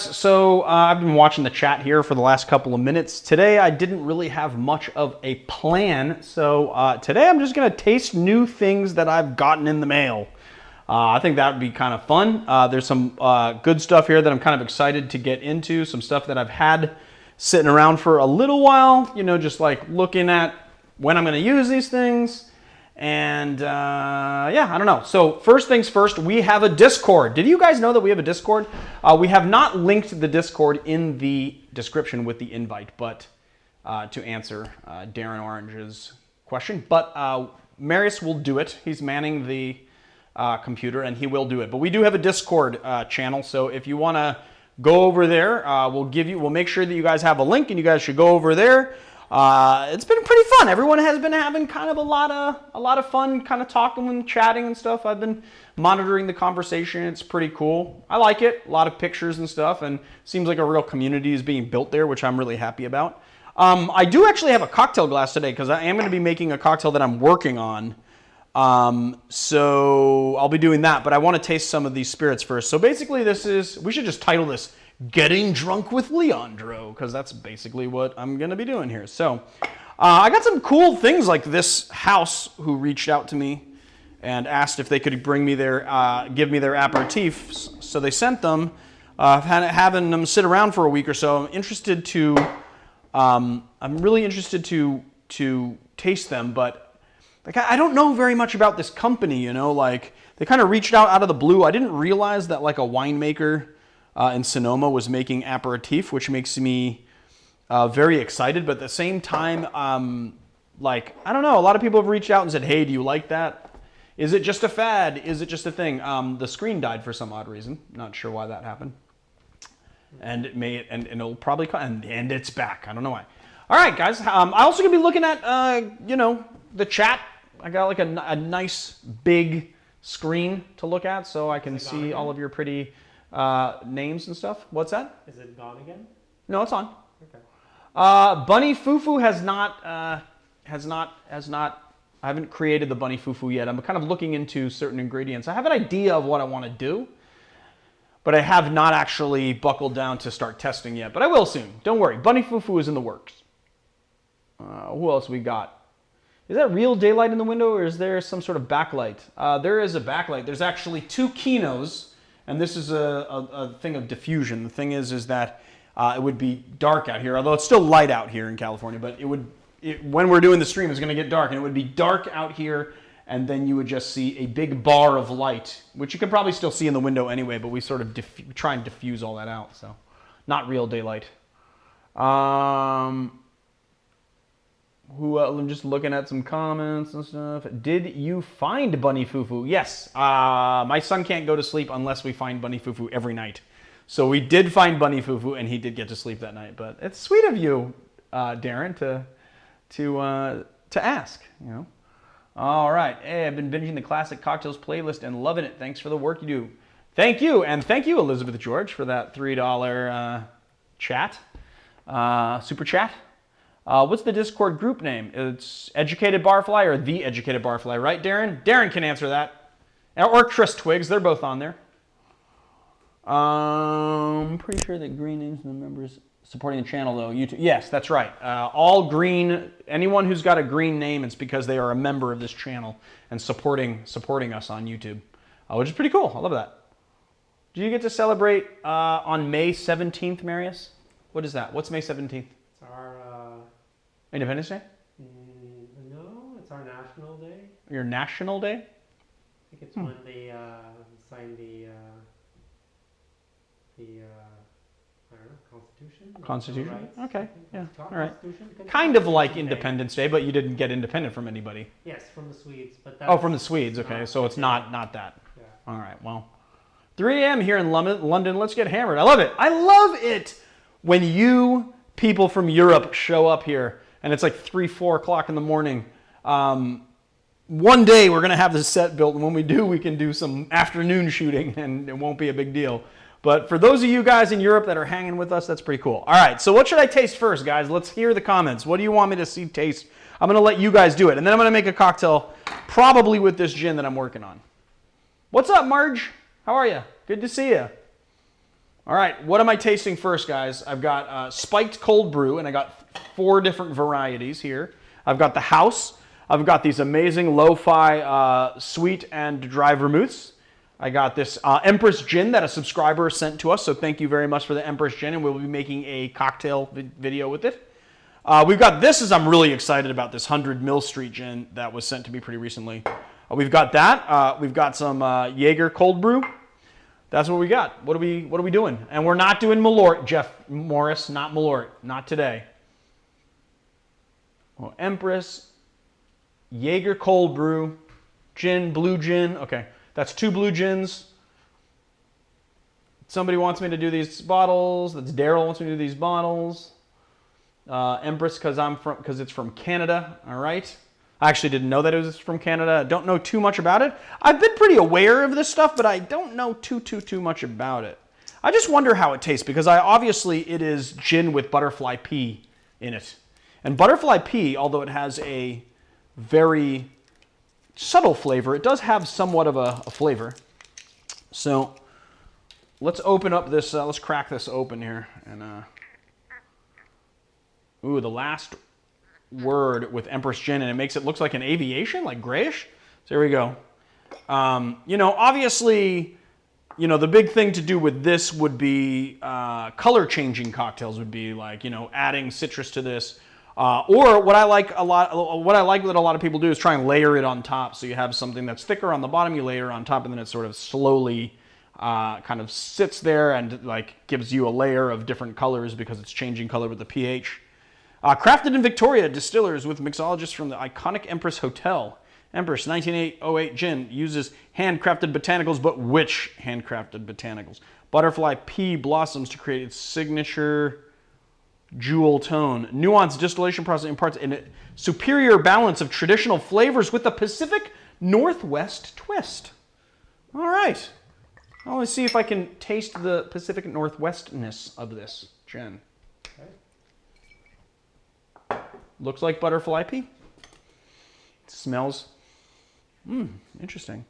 So I've been watching the chat here for the last couple of minutes. Today I didn't really have much of a plan, so today I'm just going to taste new things that I've gotten in the mail. I think that would be kind of fun. There's some good stuff here that I'm kind of excited to get into, some stuff that I've had sitting around for a little while, you know, just like looking at when I'm going to use these things. And yeah, I don't know. So first things first, we have a Discord. Did you guys know that we have a Discord? We have not linked the Discord in the description with the invite, but to answer Darren Orange's question. But Marius will do it. He's manning the computer, and he will do it. But we do have a Discord channel, so if you want to go over there, we'll make sure that you guys have a link, and you guys should go over there. It's been pretty fun. Everyone has been having kind of a lot of fun, kind of talking and chatting and stuff. I've been monitoring the conversation. It's pretty cool. I like it. A lot of pictures and stuff, and seems like a real community is being built there, which I'm really happy about. I do actually have a cocktail glass today because I am going to be making a cocktail that I'm working on. So I'll be doing that, but I want to taste some of these spirits first. So basically we should just title this Getting Drunk with Leandro, because that's basically what I'm going to be doing here. So I got some cool things like this house who reached out to me and asked if they could bring me give me their aperitifs. So they sent them. Having them sit around for a week or so. I'm really interested to taste them, but like I don't know very much about this company, you know, like they kind of reached out of the blue. I didn't realize that like a winemaker in Sonoma was making aperitif, which makes me very excited. But at the same time, like, I don't know, a lot of people have reached out and said, hey, do you like that? Is it just a fad? Is it just a thing? The screen died for some odd reason. Not sure why that happened. And it'll probably come, and it's back. I don't know why. All right, guys. I'm also gonna be looking at, you know, the chat. I got like a nice big screen to look at, so I can see all of your pretty names and stuff. What's that? Is it gone again? No, it's on. Okay. Bunny Fufu has not. I haven't created the Bunny Fufu yet. I'm kind of looking into certain ingredients. I have an idea of what I want to do, but I have not actually buckled down to start testing yet. But I will soon. Don't worry. Bunny Fufu is in the works. Who else we got? Is that real daylight in the window, or is there some sort of backlight? There is a backlight. There's actually two Kinos. And this is a thing of diffusion. The thing is that it would be dark out here, although it's still light out here in California. But when we're doing the stream, it's going to get dark, and it would be dark out here, and then you would just see a big bar of light, which you can probably still see in the window anyway. But we sort of try and diffuse all that out, so not real daylight. I'm just looking at some comments and stuff. Did you find Bunny Fufu? Yes. My son can't go to sleep unless we find Bunny Fufu every night. So we did find Bunny Fufu, and he did get to sleep that night. But it's sweet of you, Darren, to ask. You know. All right. Hey, I've been binging the classic cocktails playlist and loving it. Thanks for the work you do. Thank you, and thank you, Elizabeth George, for that $3 chat, super chat. What's the Discord group name? It's Educated Barfly or The Educated Barfly, right, Darren? Darren can answer that. Or Chris Twiggs. They're both on there. I'm pretty sure that green names and the members supporting the channel, though. YouTube. Yes, that's right. All green. Anyone who's got a green name, it's because they are a member of this channel and supporting us on YouTube, which is pretty cool. I love that. Do you get to celebrate on May 17th, Marius? What is that? What's May 17th? It's our... Independence Day? No, it's our National Day. Your National Day? I think it's when they signed the I don't know, Constitution? Constitution? Rights, okay, yeah, all right. Constitution? Kind of like Independence Day, but you didn't get independent from anybody. Yes, from the Swedes. But that's from the Swedes, okay, so it's not that. Yeah. All right, well, 3 a.m. here in London, let's get hammered. I love it. I love it when you people from Europe show up here. And it's like 3, 4 o'clock in the morning. One day we're going to have this set built, and when we do, we can do some afternoon shooting, and it won't be a big deal. But for those of you guys in Europe that are hanging with us, that's pretty cool. All right, so what should I taste first, guys? Let's hear the comments. What do you want me to taste? I'm going to let you guys do it, and then I'm going to make a cocktail, probably with this gin that I'm working on. What's up, Marge? How are you? Good to see you. All right, what am I tasting first, guys? I've got spiked cold brew, and I got 4 different varieties here. I've got the house. I've got these amazing lo-fi sweet and dry vermouths. I got this Empress Gin that a subscriber sent to us, so thank you very much for the Empress Gin, and we'll be making a cocktail video with it. We've got this, as I'm really excited about, this 100 Mill Street Gin that was sent to me pretty recently. We've got that. We've got some Jaeger cold brew. That's what we got. What are we doing? And we're not doing Malort, Jeff Morris, not Malort, not today. Well, Empress, Jaeger cold brew, gin, blue gin. Okay, that's 2 blue gins. Somebody wants me to do these bottles. That's Daryl wants me to do these bottles. Empress because it's from Canada. All right. I actually didn't know that it was from Canada. Don't know too much about it. I've been pretty aware of this stuff, but I don't know too much about it. I just wonder how it tastes because obviously it is gin with butterfly pea in it. And butterfly pea, although it has a very subtle flavor, it does have somewhat of a flavor. So let's open up this, let's crack this open here. And ooh, the last word with Empress Gin, and it makes it look like an aviation, like grayish. So there we go. Obviously, the big thing to do with this would be color changing cocktails would be like, adding citrus to this. Or what I like that a lot of people do is try and layer it on top. So you have something that's thicker on the bottom, you layer it on top, and then it sort of slowly kind of sits there and like gives you a layer of different colors because it's changing color with the pH. Crafted in Victoria, distillers with mixologists from the iconic Empress Hotel. Empress 1908 gin uses handcrafted botanicals, but which handcrafted botanicals? Butterfly pea blossoms to create its signature jewel tone. Nuanced distillation process imparts a superior balance of traditional flavors with a Pacific Northwest twist. All right. I want to see if I can taste the Pacific Northwestness of this gin. Okay. Looks like butterfly pea. It smells, interesting.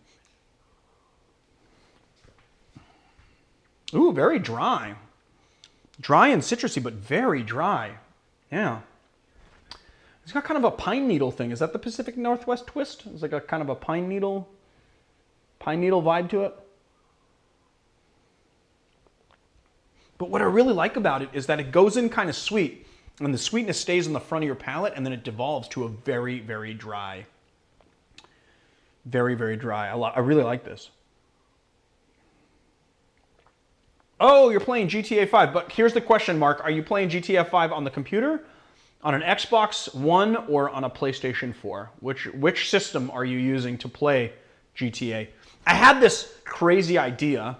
Ooh, very dry. Dry and citrusy, but very dry. Yeah. It's got kind of a pine needle thing. Is that the Pacific Northwest twist? It's like a kind of a pine needle vibe to it. But what I really like about it is that it goes in kind of sweet, and the sweetness stays on the front of your palate, and then it devolves to a very, very dry. Very, very dry. I really like this. Oh, you're playing GTA 5, but here's the question mark. Are you playing GTA 5 on the computer, on an Xbox One, or on a PlayStation 4? Which system are you using to play GTA? I had this crazy idea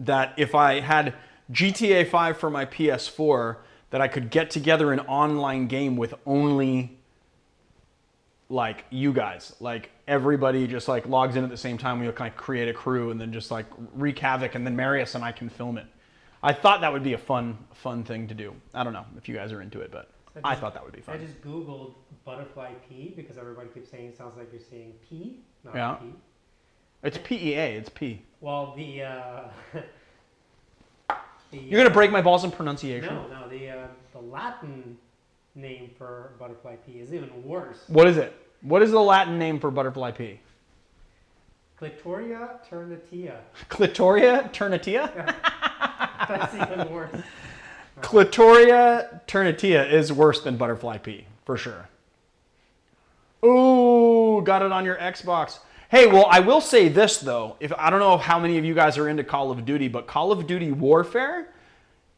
that if I had GTA 5 for my PS4, that I could get together an online game with only like you guys, like everybody just like logs in at the same time. We'll kind of create a crew and then just like wreak havoc, and then Marius and I can film it. I thought that would be a fun thing to do. I don't know if you guys are into it, but I thought that would be fun. I just Googled butterfly pea because everybody keeps saying it sounds like you're saying pea, not pea. It's PEA, it's P. Well, you're going to break my balls in pronunciation? No, the Latin name for butterfly pea is even worse. What is it? What is the Latin name for butterfly pea? Clitoria ternatia. Clitoria ternatia? That's even worse. Clitoria ternatia is worse than butterfly pea, for sure. Ooh, got it on your Xbox. Hey, well, I will say this, though. I don't know how many of you guys are into Call of Duty, but Call of Duty Warfare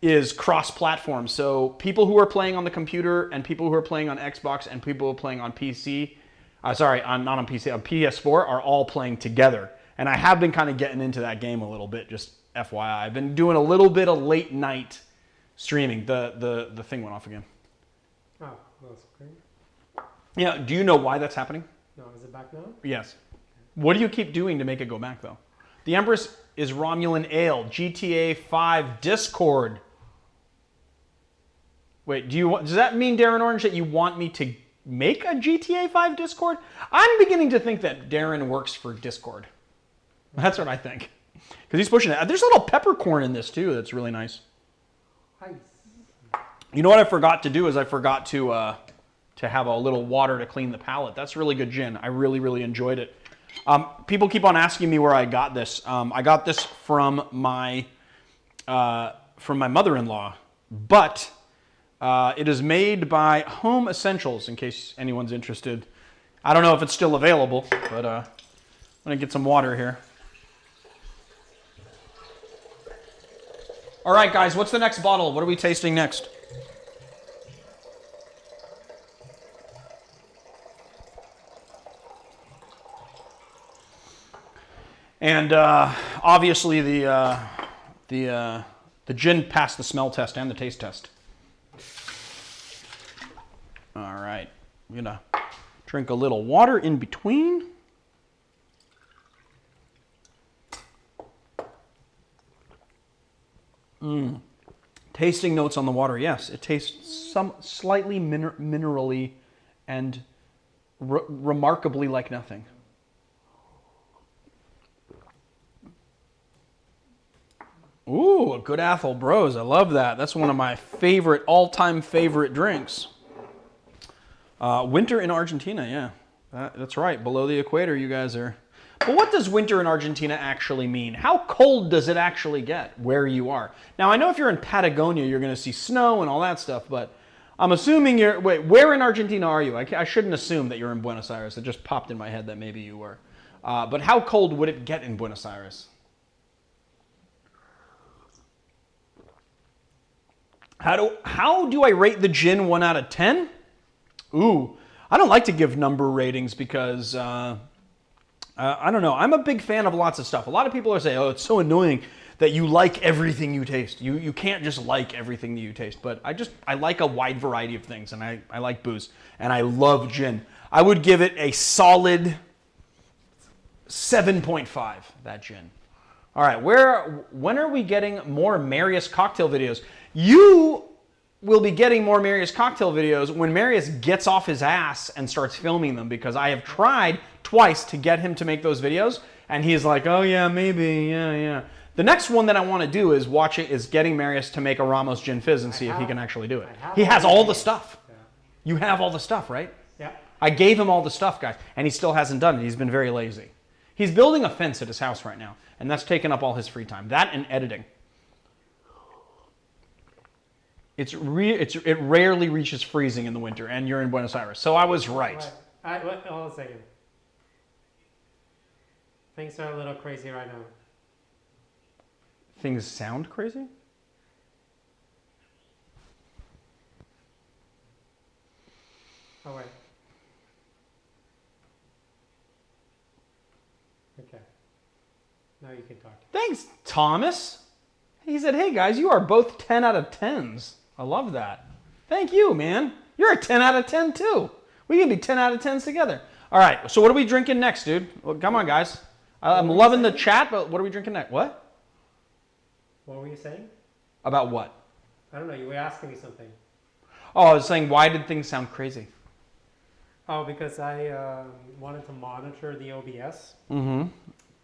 is cross-platform. So people who are playing on the computer and people who are playing on Xbox and people who are playing on PC, not on PC, on PS4, are all playing together. And I have been kind of getting into that game a little bit, just FYI. I've been doing a little bit of late night streaming. The thing went off again. Oh, that's great. Yeah, do you know why that's happening? No, is it back now? Yes. What do you keep doing to make it go back, though? The Empress is Romulan Ale, GTA 5 Discord. Wait, does that mean, Darren Orange, that you want me to make a GTA 5 Discord? I'm beginning to think that Darren works for Discord. That's what I think. Because he's pushing it. There's a little peppercorn in this too. That's really nice. Nice. You know what I forgot to do is I forgot to have a little water to clean the palate. That's really good gin. I really, really enjoyed it. People keep on asking me where I got this. I got this from my mother-in-law, but it is made by Home Essentials, in case anyone's interested. I don't know if it's still available, but I'm going to get some water here. All right, guys, what's the next bottle? What are we tasting next? And obviously the gin passed the smell test and the taste test. All right, I'm gonna drink a little water in between. Tasting notes on the water, yes. It tastes some slightly minerally and remarkably like nothing. Ooh, a good Athol Bros. I love that. That's one of my favorite, all-time favorite drinks. Winter in Argentina, yeah. That's right. Below the equator, you guys are. But what does winter in Argentina actually mean? How cold does it actually get where you are? Now, I know if you're in Patagonia, you're going to see snow and all that stuff, but I'm assuming you're... Wait, where in Argentina are you? I shouldn't assume that you're in Buenos Aires. It just popped in my head that maybe you were. But how cold would it get in Buenos Aires? How do I rate the gin 1 out of 10? Ooh, I don't like to give number ratings because... I don't know. I'm a big fan of lots of stuff. A lot of people are saying, oh, it's so annoying that you like everything you taste. You can't just like everything that you taste. But I like a wide variety of things, and I like booze. And I love gin. I would give it a solid 7.5, that gin. All right, when are we getting more Marius cocktail videos? You will be getting more Marius cocktail videos when Marius gets off his ass and starts filming them, because I have tried twice to get him to make those videos, and he's like, oh yeah, maybe, yeah. The next one that I want to do is getting Marius to make a Ramos Gin Fizz and see if he can actually do it. He has all the stuff. Yeah. You have all the stuff, right? Yeah. I gave him all the stuff, guys, and he still hasn't done it. He's been very lazy. He's building a fence at his house right now, and that's taken up all his free time. That and editing. It rarely reaches freezing in the winter, and you're in Buenos Aires. So I was right. Hold on a second. Things are a little crazy right now. Things sound crazy? Oh, wait. Okay. Now you can talk. Thanks, Thomas. He said, hey, guys, you are both 10 out of 10s. I love that. Thank you, man. You're a 10 out of 10, too. We can be 10 out of 10s together. All right, so what are we drinking next, dude? Well, come on, guys. I'm loving the chat, but what are we drinking next? What? What were you saying? About what? I don't know. You were asking me something. Oh, I was saying, why did things sound crazy? Oh, because I wanted to monitor the OBS,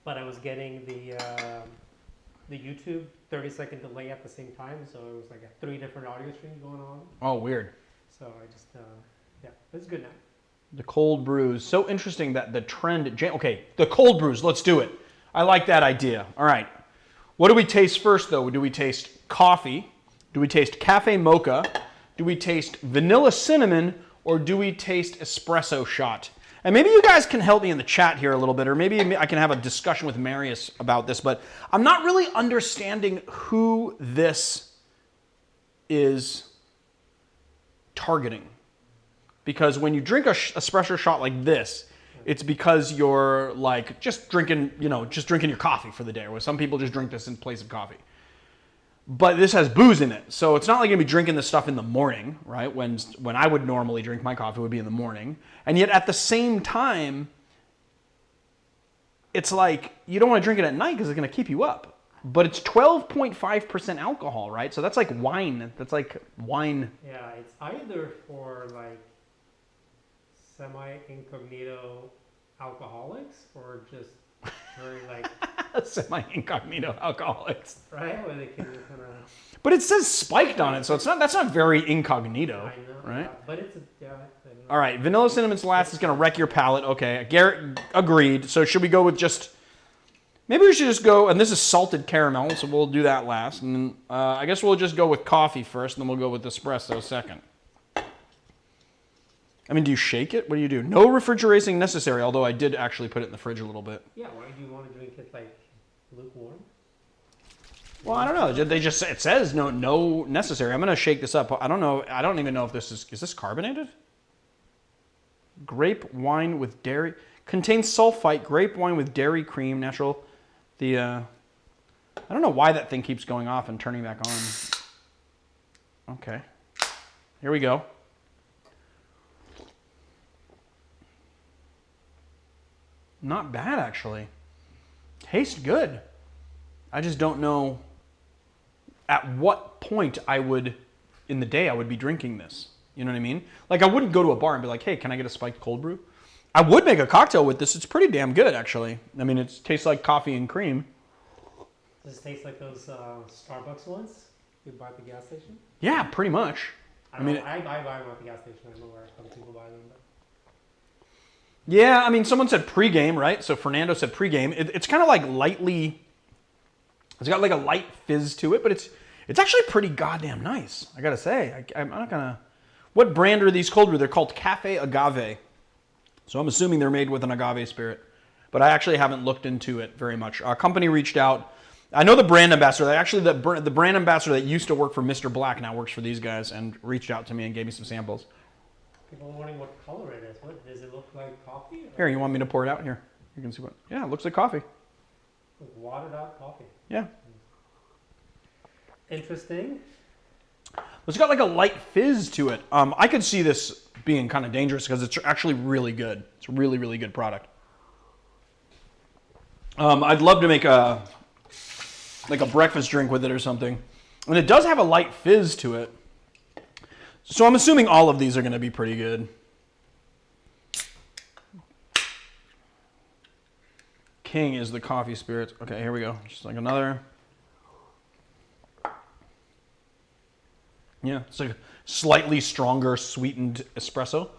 but I was getting the YouTube 30-second delay at the same time, so it was like 3 different audio streams going on. Oh, weird. So I just, yeah, it's good now. The cold brews. So interesting that the trend... Okay, the cold brews. Let's do it. I like that idea. All right. What do we taste first, though? Do we taste coffee? Do we taste cafe mocha? Do we taste vanilla cinnamon? Or do we taste espresso shot? And maybe you guys can help me in the chat here a little bit, or maybe I can have a discussion with Marius about this, but I'm not really understanding who this is targeting. Because when you drink a espresso shot like this, it's because you're like just drinking, just drinking your coffee for the day. Or some people just drink this in place of coffee. But this has booze in it, so it's not like you're gonna be drinking this stuff in the morning, right? When I would normally drink my coffee would be in the morning. And yet at the same time, it's like you don't want to drink it at night because it's gonna keep you up. But it's 12.5% alcohol, right? So that's like wine. That's like wine. Yeah, it's either for like semi-incognito alcoholics or just very like Semi-incognito alcoholics. Right? Where they can kind of. But it says spiked on it, so that's not very incognito, I know. right? But it's I know. All right, vanilla cinnamon molasses is going to wreck your palate. Okay, Garrett agreed. So should we go with just... Maybe we should just go... And this is salted caramel, so we'll do that last. And then I guess we'll just go with coffee first, and then we'll go with espresso second. I mean, do you shake it? What do you do? No refrigeration necessary, although I did actually put it in the fridge a little bit. Yeah, why do you want to drink it like lukewarm? Well, I don't know. They just it says no necessary. I'm going to shake this up. I don't know. I don't even know if this is this carbonated? Grape wine with dairy. Contains sulfite, grape wine with dairy cream, natural. I don't know why that thing keeps going off and turning back on. Okay. Here we go. Not bad, actually. Tastes good. I just don't know at what point in the day I would be drinking this. You know what I mean? Like, I wouldn't go to a bar and be like, hey, can I get a spiked cold brew? I would make a cocktail with this. It's pretty damn good, actually. I mean, it tastes like coffee and cream. Does it taste like those Starbucks ones you buy at the gas station? Yeah, pretty much. I buy them at the gas station. I don't know where other people buy them. But... Yeah, I mean, someone said pregame, right? So Fernando said pregame. It's kind of like lightly... It's got like a light fizz to it, but it's actually pretty goddamn nice. I gotta say. I'm not gonna... What brand are these cold brew? They're called Cafe Agave. So I'm assuming they're made with an agave spirit. But I actually haven't looked into it very much. A company reached out. I know the brand ambassador. The brand ambassador that used to work for Mr. Black now works for these guys and reached out to me and gave me some samples. People are wondering what color it is. What does it look like? Coffee? Here, you want me to pour it out? Here, you can see what. Yeah, it looks like coffee. Like watered out coffee. Yeah. Interesting. It's got like a light fizz to it. I could see this being kind of dangerous because it's actually really good. It's a really, really good product. I'd love to make a breakfast drink with it or something. And it does have a light fizz to it. So I'm assuming all of these are going to be pretty good. King is the coffee spirit. Okay, here we go. Just like another. Yeah, it's like a slightly stronger sweetened espresso.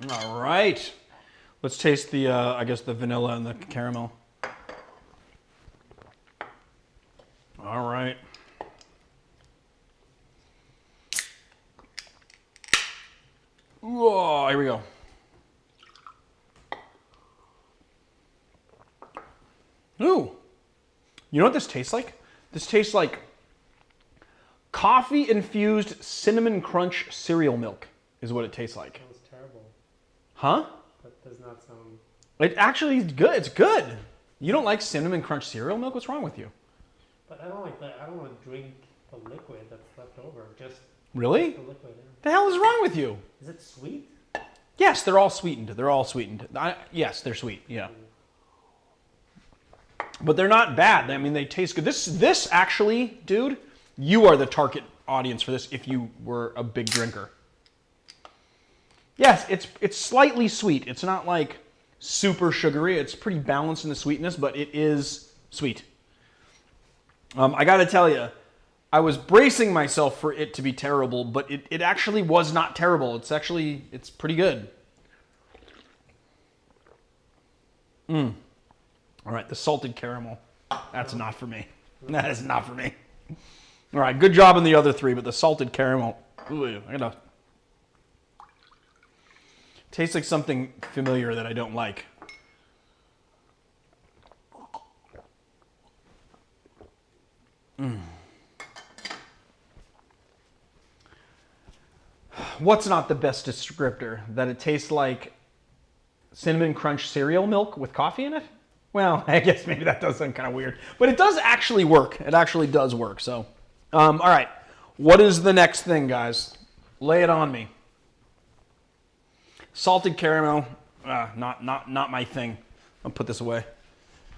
All right. Let's taste the, I guess, the vanilla and the caramel. All right. Whoa, here we go. Ooh. You know what this tastes like? This tastes like coffee-infused cinnamon crunch cereal milk is what it tastes like. That was terrible. Huh? That does not sound... It actually is good. It's good. You don't like cinnamon crunch cereal milk? What's wrong with you? But I don't like that. I don't want to drink the liquid that's left over. Just Really? the liquid. Yeah. The hell is wrong with you? Is it sweet? Yes, they're all sweetened. They're all sweetened. Yes, they're sweet. Yeah. But they're not bad. I mean, they taste good. This actually, dude, you are the target audience for this if you were a big drinker. Yes, it's slightly sweet. It's not like super sugary. It's pretty balanced in the sweetness, but it is sweet. I got to tell you, I was bracing myself for it to be terrible, but it actually was not terrible. It's pretty good. All right, the salted caramel. That's not for me. That is not for me. All right, good job on the other three, but the salted caramel. Ooh, I gotta. Tastes like something familiar that I don't like. What's not the best descriptor? That it tastes like cinnamon crunch cereal milk with coffee in it? Well, I guess maybe that does sound kind of weird. But it does actually work. It actually does work. So, all right. What is the next thing, guys? Lay it on me. Salted caramel. Not my thing. I'll put this away.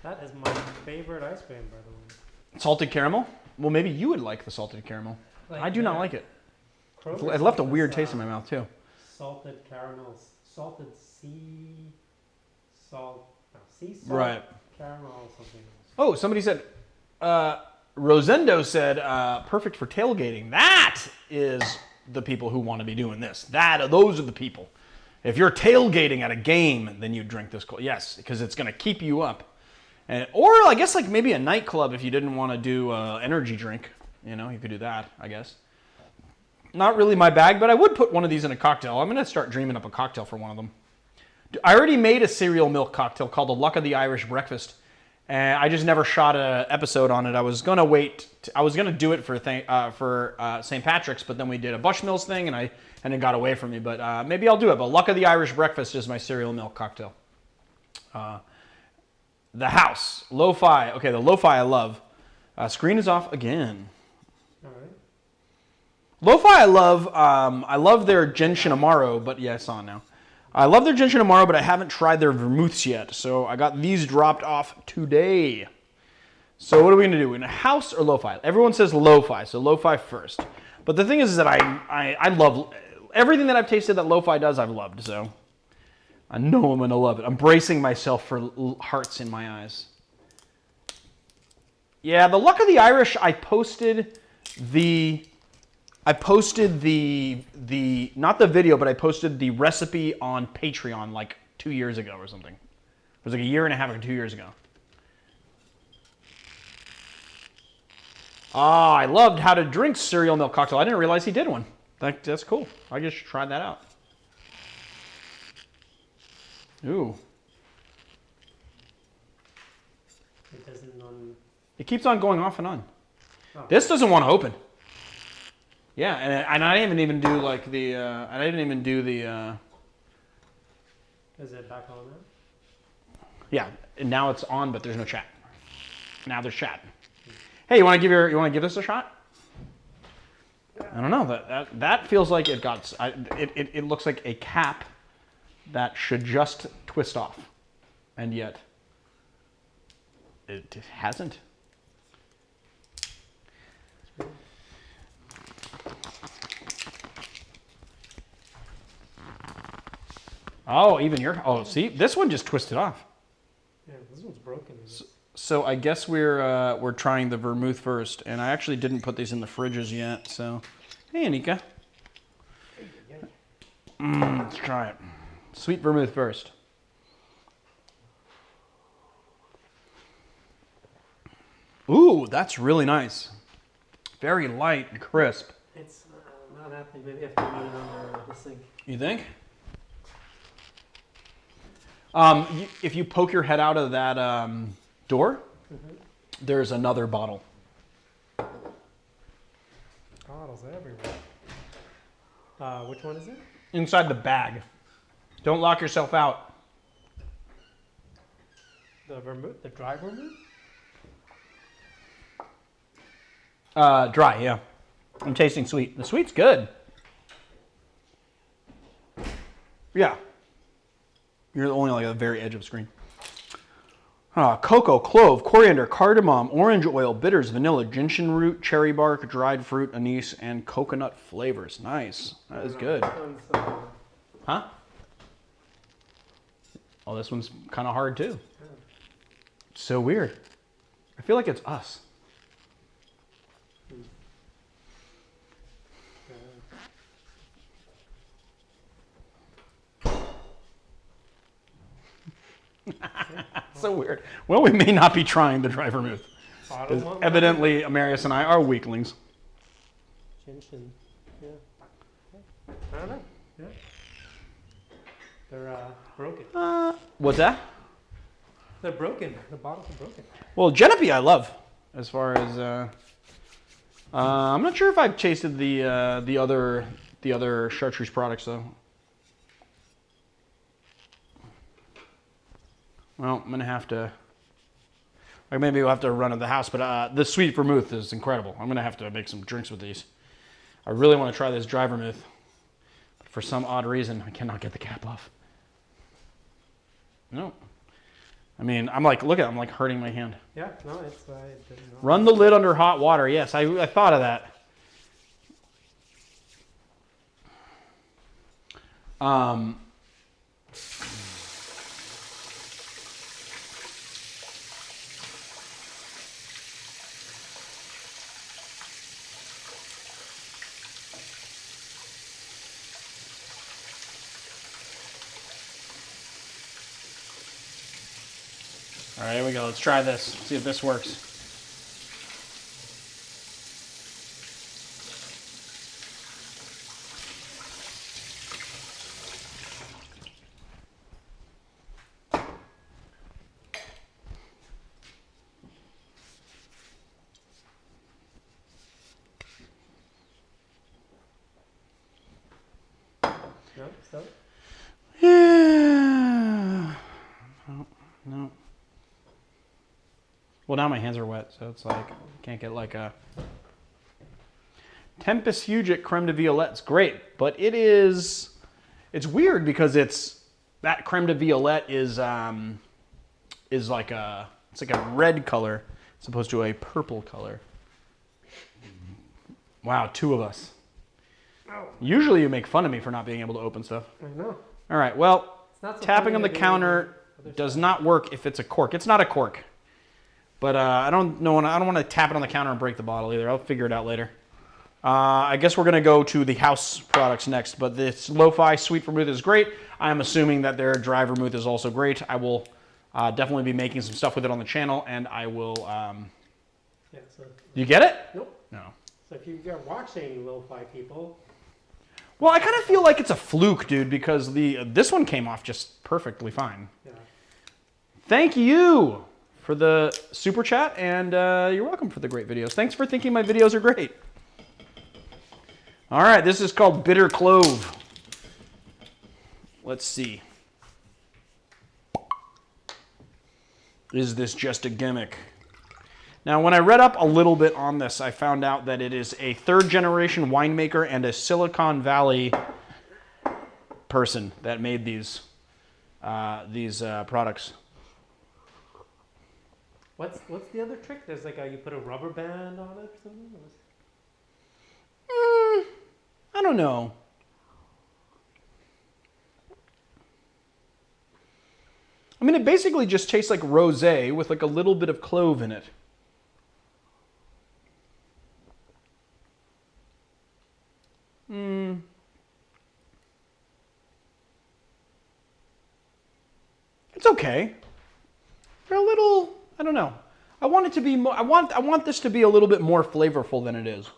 That is my favorite ice cream, by the way. Salted caramel? Well, maybe you would like the salted caramel. Like I do not like it. Kroger's It left a has weird this, taste in my mouth, too. salted caramel, salted sea salt, no, sea salt, Right. caramel something. Oh, somebody said, Rosendo said, perfect for tailgating. That is the people who want to be doing this. Those are the people. If you're tailgating at a game, then you drink this cold. Yes, because it's going to keep you up. Or I guess like maybe a nightclub if you didn't want to do energy drink. You know, you could do that, I guess. Not really my bag, but I would put one of these in a cocktail. I'm going to start dreaming up a cocktail for one of them. I already made a cereal milk cocktail called the Luck of the Irish Breakfast. And I just never shot an episode on it. I was going to wait. I was going to do it for St. Patrick's, but then we did a Bushmills thing, and it got away from me. But maybe I'll do it. But Luck of the Irish Breakfast is my cereal milk cocktail. The house. Lo-fi. Okay, the lo-fi I love. Screen is off again. All right. Lo-fi I love. I love their Genshin Amaro, but yeah, it's on now. I love their Genshin Amaro, but I haven't tried their vermouths yet. So I got these dropped off today. So what are we going to do? We're going to house or lo-fi? Everyone says lo-fi, so lo-fi first. But the thing is that I love everything that I've tasted that lo-fi does, I've loved. So I know I'm going to love it. I'm bracing myself for hearts in my eyes. Yeah, the Luck of the Irish, I posted the not the video, but I posted the recipe on Patreon like 2 years ago or something. It was like a year and a half or 2 years ago. Ah, I loved how to drink cereal milk cocktail. I didn't realize he did one. That's cool. I just tried that out. Ooh. It doesn't It keeps on going off and on. Oh. This doesn't want to open. Yeah, and I didn't even do like the. I didn't even do the. Is it back on now? Yeah, and now it's on, but there's no chat. Now there's chat. Hey, you want to give this a shot? I don't know. That feels like it got. It looks like a cap that should just twist off, and yet it hasn't. Oh, even your. Oh, see, this one just twisted off. Yeah, this one's broken. So I guess we're trying the vermouth first, and I actually didn't put these in the fridges yet. So, hey, Anika. Let's try it. Sweet vermouth first. Ooh, that's really nice. Very light and crisp. It's not happening. Maybe I have to run it under the sink. You think? If you poke your head out of that door, there's another bottle. Bottles everywhere. Which one is it? Inside the bag. Don't lock yourself out. The vermouth? The dry vermouth? Dry, yeah. I'm tasting sweet. The sweet's good. Yeah. You're only like at the very edge of the screen. Cocoa, clove, coriander, cardamom, orange oil, bitters, vanilla, gentian root, cherry bark, dried fruit, anise, and coconut flavors. Nice. That is good. Huh? Oh, this one's kind of hard too. So weird. I feel like it's us. So weird. Well, we may not be trying the dry vermouth. Evidently, Amarius and I are weaklings. Gentian. Yeah. I don't know. Yeah. They're broken. What's that? They're broken. The bottles are broken. Well, Genepi I love. As far as I'm not sure if I've tasted the other Chartreuse products though. Well, I'm gonna have to. Or maybe we'll have to run to the house. But the sweet vermouth is incredible. I'm gonna have to make some drinks with these. I really want to try this dry vermouth, but for some odd reason, I cannot get the cap off. No. I mean, I'm like, look at it, I'm like hurting my hand. Yeah, no, it's Run the lid under hot water. Yes, I thought of that. All right, here we go. Let's try this. See if this works. No, still? Yeah. No, no. Well, now my hands are wet, so it's like, can't get like a... Tempus Fugit Creme de Violette's great, but it's weird because that Creme de Violette is like it's like a red color as opposed to a purple color. Wow, 2 of us. Oh. Usually you make fun of me for not being able to open stuff. I know. All right, well, It's not so tapping funny on the to do counter other does stuff. not work if it's a cork. It's not a cork. But I don't want to tap it on the counter and break the bottle either. I'll figure it out later. I guess we're going to go to the house products next. But this Lo-Fi Sweet Vermouth is great. I'm assuming that their dry vermouth is also great. I will definitely be making some stuff with it on the channel. And I will... Yeah, so, You get it? nope. No. So if you're watching Lo-Fi people, Well, I kind of feel like it's a fluke, dude, because this one came off just perfectly fine. yeah. Thank you for the super chat, and you're welcome for the great videos. Thanks for thinking my videos are great. All right, this is called Bitter Clove. Let's see. Is this just a gimmick? Now, when I read up a little bit on this, I found out that it is a 3rd-generation winemaker and a Silicon Valley person that made these products. What's the other trick? There's like you put a rubber band on it or something? I don't know. I mean, it basically just tastes like rosé with like a little bit of clove in it. It's okay. They're a little, I don't know. I want it to be more, I want this to be a little bit more flavorful than it is.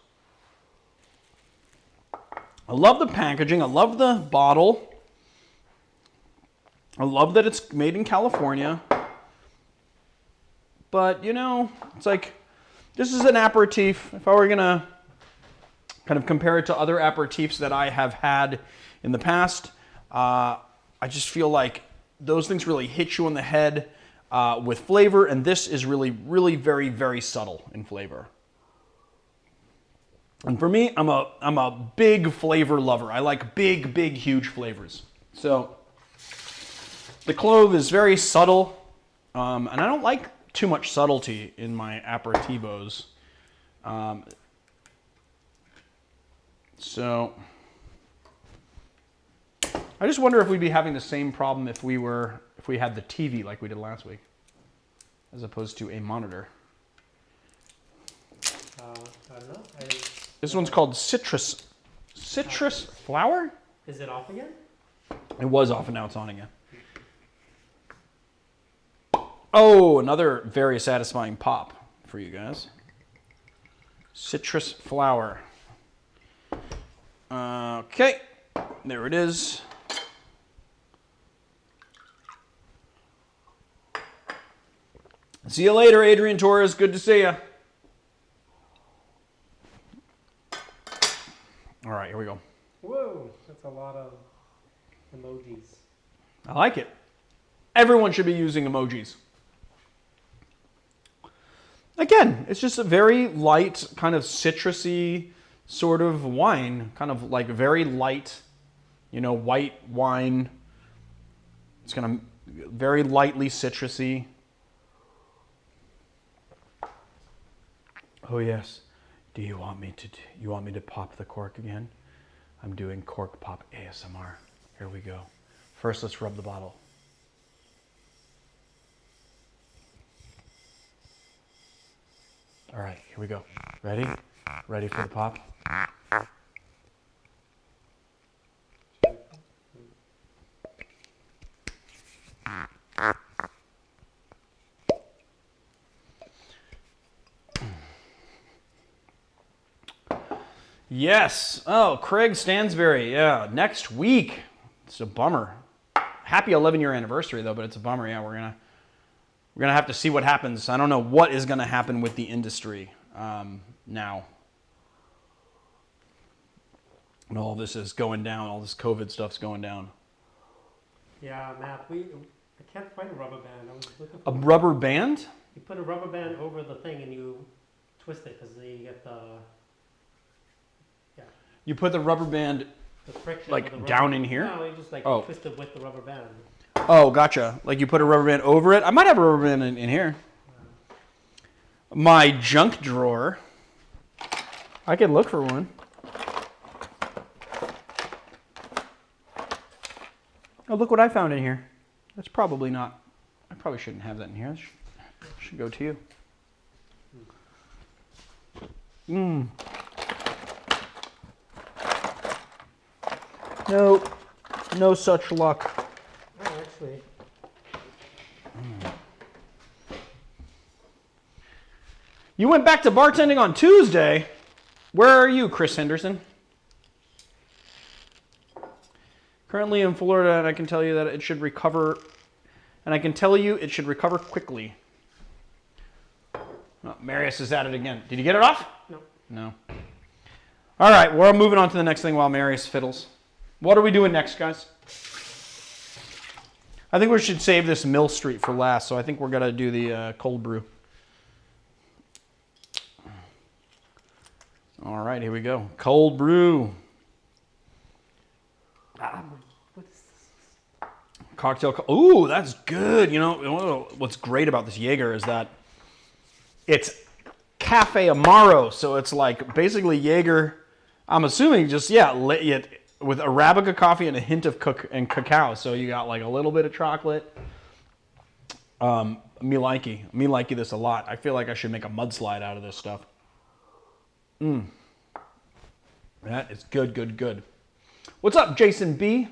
I love the packaging. I love the bottle. I love that it's made in California. But, you know, it's like, this is an aperitif. If I were going to kind of compare it to other aperitifs that I have had in the past, I just feel like those things really hit you on the head with flavor, and this is really, really very, very subtle in flavor. And for me, I'm a big flavor lover. I like big, big, huge flavors. So the clove is very subtle, and I don't like too much subtlety in my aperitivos. So I just wonder if we'd be having the same problem if we had the TV like we did last week, as opposed to a monitor. I don't know. This one's called Citrus Flower? Is it off again? It was off and now it's on again. Oh, another very satisfying pop for you guys. Citrus Flower. Okay, there it is. See you later, Adrian Torres. Good to see you. All right, here we go. Whoa, that's a lot of emojis. I like it. Everyone should be using emojis. Again, it's just a very light, kind of citrusy sort of wine. Kind of like very light, you know, white wine. It's kind of very lightly citrusy. Oh yes. Do you want me to pop the cork again? I'm doing cork pop ASMR. Here we go. First, let's rub the bottle. All right, here we go. Ready? Ready for the pop? Yes. Oh, Craig Stansberry. Yeah, next week. It's a bummer. Happy 11-year anniversary though, but it's a bummer. Yeah, we're gonna have to see what happens. I don't know what is gonna happen with the industry now. And all this is going down. All this COVID stuff's going down. Yeah, Matt. I can't find a rubber band. I was looking for A rubber band? You put a rubber band over the thing and you twist it because you get the You put the rubber band friction like of the rubber down in here? No, you just like Oh. twist it with the rubber band. Oh, gotcha. Like you put a rubber band over it? I might have a rubber band in here. My junk drawer. I could look for one. Oh, look what I found in here. That's probably not... I probably shouldn't have that in here. That should go to you. No, no such luck. Oh, actually. You went back to bartending on Tuesday. Where are you, Chris Henderson? Currently in Florida, and I can tell you that it should recover, and I can tell you it should recover quickly. Oh, Marius is at it again. Did you get it off? No. No. All right, we're moving on to the next thing while Marius fiddles. What are we doing next, guys? I think we should save this Mill Street for last, so I think we're going to do the cold brew. All right, here we go. Cold brew. What is this? Cocktail. Ooh, that's good. You know, what's great about this Jaeger is that it's Cafe Amaro, so it's like basically Jaeger. I'm assuming just with Arabica coffee and a hint of cacao. So you got like a little bit of chocolate. Me likey this a lot. I feel like I should make a mudslide out of this stuff. That is good, good, good. What's up, Jason B?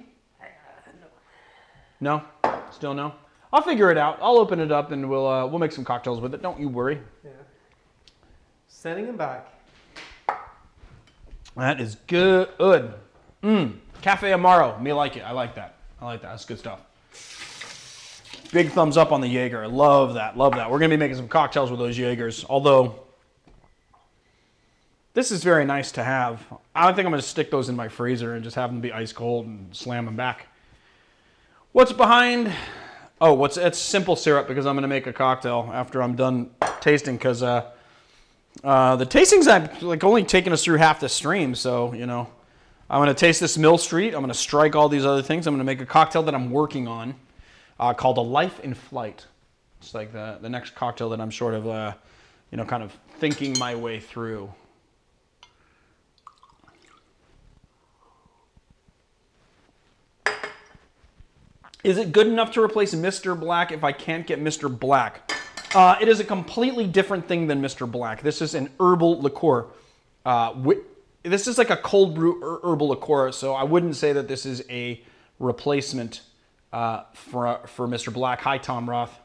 No? Still no? I'll figure it out. I'll open it up and we'll make some cocktails with it. Don't you worry. Yeah. Sending him back. That is good. Cafe Amaro. Me like it. I like that. That's good stuff. Big thumbs up on the Jaeger. I love that. Love that. We're going to be making some cocktails with those Jaegers. Although, this is very nice to have. I think I'm going to stick those in my freezer and just have them be ice cold and slam them back. What's behind? Oh, it's simple syrup because I'm going to make a cocktail after I'm done tasting because the tastings I've like only taken us through half the stream. So, you know, I'm going to taste this Mill Street. I'm going to strike all these other things. I'm going to make a cocktail that I'm working on called a Life in Flight. It's like the next cocktail that I'm sort of, kind of thinking my way through. Is it good enough to replace Mr. Black if I can't get Mr. Black? It is a completely different thing than Mr. Black. This is an herbal liqueur. This is like a cold brew herbal liqueur, so I wouldn't say that this is a replacement for Mr. Black. Hi, Tom Roth.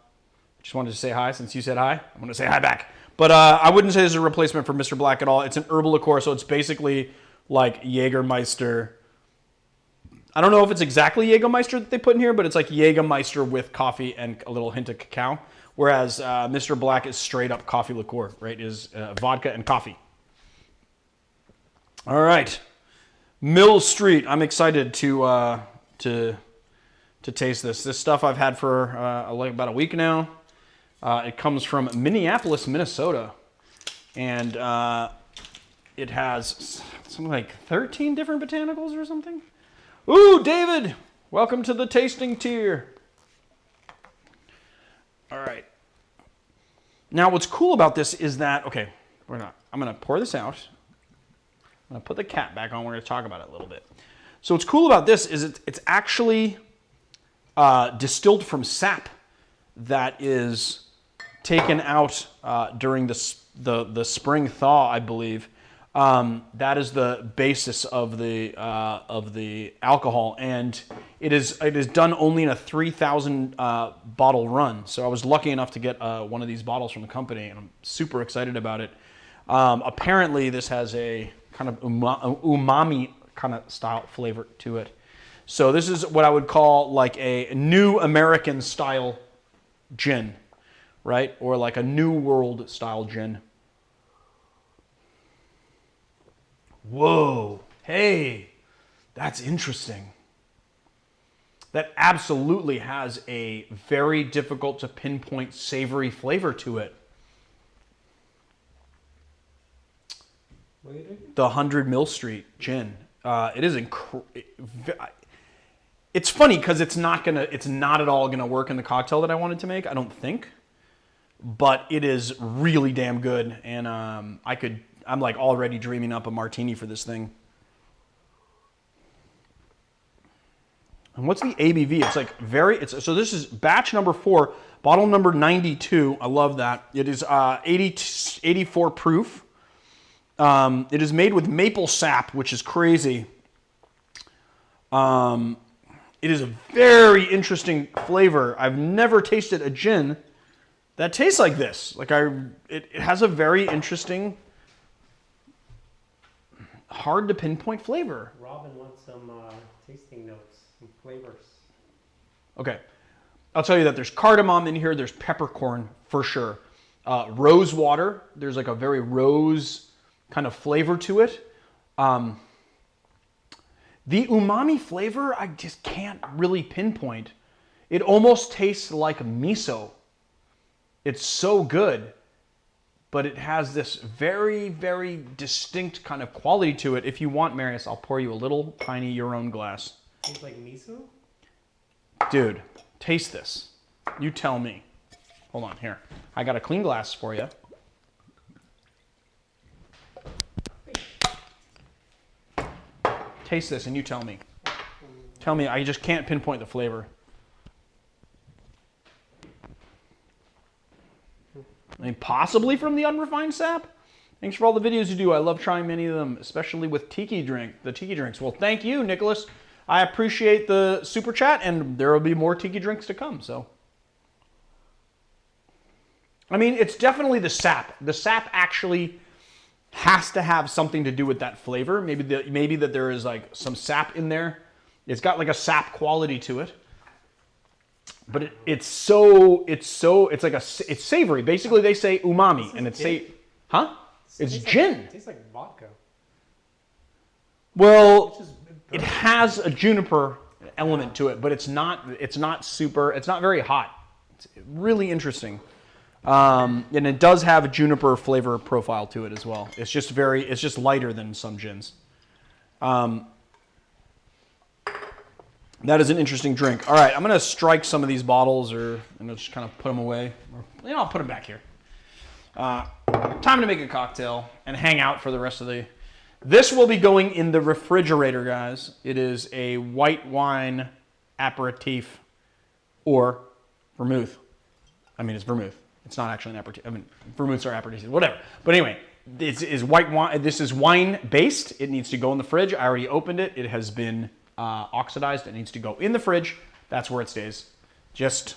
Just wanted to say hi since you said hi. I'm going to say hi back. But I wouldn't say this is a replacement for Mr. Black at all. It's an herbal liqueur, so it's basically like Jägermeister. I don't know if it's exactly Jägermeister that they put in here, but it's like Jägermeister with coffee and a little hint of cacao. Whereas Mr. Black is straight up coffee liqueur, right? Is vodka and coffee. All right, Mill Street. I'm excited to taste this. This stuff I've had for about a week now. It comes from Minneapolis, Minnesota, and it has something like 13 different botanicals or something. Ooh, David, welcome to the tasting tier. All right. Now, what's cool about this is that, I'm going to pour this out. I'm going to put the cap back on. We're going to talk about it a little bit. So what's cool about this is it's actually distilled from sap that is taken out during the spring thaw, I believe. That is the basis of the alcohol, and it is done only in a 3,000 bottle run. So I was lucky enough to get one of these bottles from the company, and I'm super excited about it. Apparently, this has a kind of umami kind of style flavor to it. So this is what I would call like a new American style gin, right? Or like a new world style gin. Whoa, hey, that's interesting. That absolutely has a very difficult to pinpoint savory flavor to it. What are you drinking? The 100 Mill Street gin. It is it's funny because it's not at all gonna work in the cocktail that I wanted to make, I don't think. But it is really damn good, and I'm like already dreaming up a martini for this thing. And what's the ABV? It's like so this is batch number 4, bottle number 92. I love that. It is 84 proof. It is made with maple sap, which is crazy. It is a very interesting flavor. I've never tasted a gin that tastes like this. It has a very interesting, hard to pinpoint flavor. Robin wants some tasting notes, some flavors. Okay. I'll tell you that there's cardamom in here. There's peppercorn for sure. Rose water. There's like a very rose kind of flavor to it. The umami flavor, I just can't really pinpoint. It almost tastes like miso. It's so good, but it has this very, very distinct kind of quality to it. If you want, Marius, I'll pour you a little tiny your own glass. Tastes like miso? Dude, taste this. You tell me. Hold on, here. I got a clean glass for you. Taste this and you tell me. Tell me, I just can't pinpoint the flavor. I mean, possibly from the unrefined sap? Thanks for all the videos you do. I love trying many of them, especially with the tiki drinks. Well, thank you, Nicholas. I appreciate the super chat, and there will be more tiki drinks to come, so. I mean, it's definitely the sap. The sap actually has to have something to do with that flavor. Maybe that there is like some sap in there. It's got like a sap quality to it. But it's savory. Basically, they say umami, and it's huh? It's gin. It tastes like vodka. Well, it has a juniper element to it, but it's not very hot. It's really interesting. And it does have a juniper flavor profile to it as well. It's just lighter than some gins. That is an interesting drink. All right, I'm going to strike some of these bottles and just kind of put them away. Or, I'll put them back here. Time to make a cocktail and hang out for the rest of the... This will be going in the refrigerator, guys. It is a white wine aperitif or vermouth. I mean, it's vermouth. It's not actually an aperitif. I mean, vermouths are aperitifs, whatever. But anyway, this is white wine. This is wine-based. It needs to go in the fridge. I already opened it. It has been... oxidized. It needs to go in the fridge. That's where it stays. Just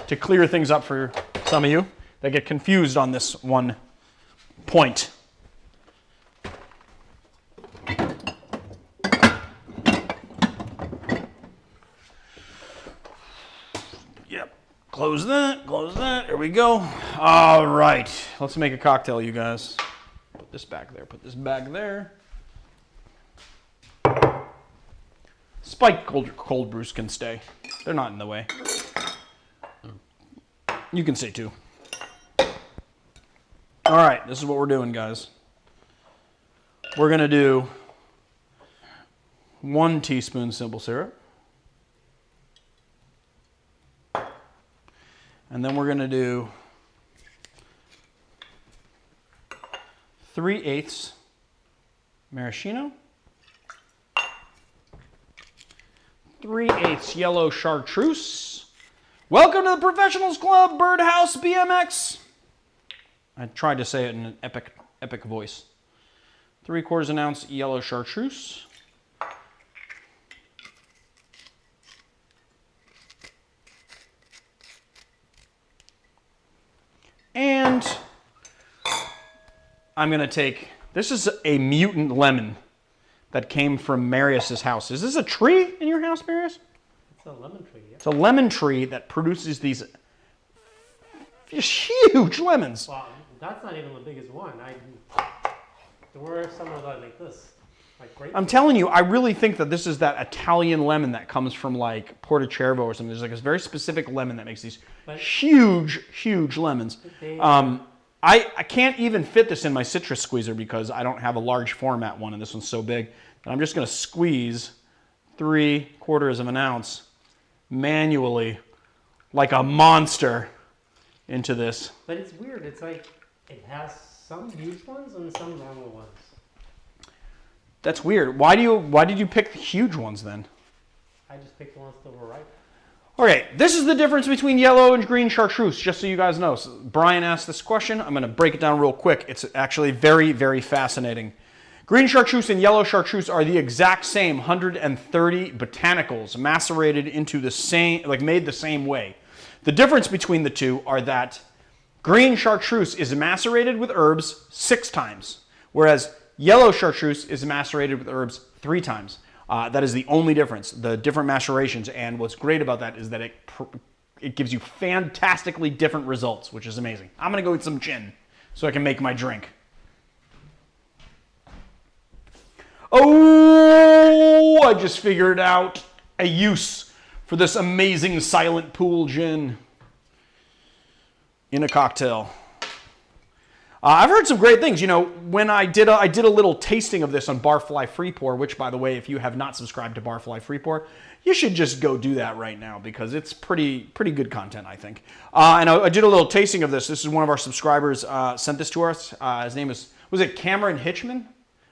to clear things up for some of you that get confused on this one point. Yep. Close that. Close that. There we go. All right. Let's make a cocktail, you guys. Put this back there. Put this back there. Spiked cold brews can stay. They're not in the way. You can stay too. All right, this is what we're doing, guys. We're going to do 1 teaspoon simple syrup. And then we're going to do 3/8 maraschino. 3/8 yellow Chartreuse. Welcome to the Professionals Club, Birdhouse BMX. I tried to say it in an epic voice. 3/4 ounce yellow Chartreuse. And I'm going to take, this is a mutant lemon that came from Marius's house. Is this a tree in your house, Marius? It's a lemon tree, yeah. It's a lemon tree that produces these huge lemons. Well, that's not even the biggest one. There were some of that like this. Like grape. I'm telling you, I really think that this is that Italian lemon that comes from like Portocervo or something. There's like a very specific lemon that makes these huge lemons. I can't even fit this in my citrus squeezer because I don't have a large format one and this one's so big. But I'm just going to squeeze 3/4 ounce manually like a monster into this. But it's weird. It's like it has some huge ones and some normal ones. That's weird. Why did you pick the huge ones then? I just picked the ones that were ripe. Okay, this is the difference between yellow and green Chartreuse, just so you guys know. So Brian asked this question. I'm going to break it down real quick. It's actually very, very fascinating. Green Chartreuse and yellow Chartreuse are the exact same 130 botanicals macerated into the same, like made the same way. The difference between the two are that green Chartreuse is macerated with herbs 6 times, whereas yellow Chartreuse is macerated with herbs 3 times. That is the only difference, the different macerations. And what's great about that is that it gives you fantastically different results, which is amazing. I'm going to go get some gin so I can make my drink. Oh, I just figured out a use for this amazing Silent Pool gin in a cocktail. I've heard some great things. You know, when I did a little tasting of this on Barfly Free Pour, which, by the way, if you have not subscribed to Barfly Free Pour, you should just go do that right now because it's pretty good content, I think. And I did a little tasting of this. This is one of our subscribers sent this to us. His name was it Cameron Hitchman?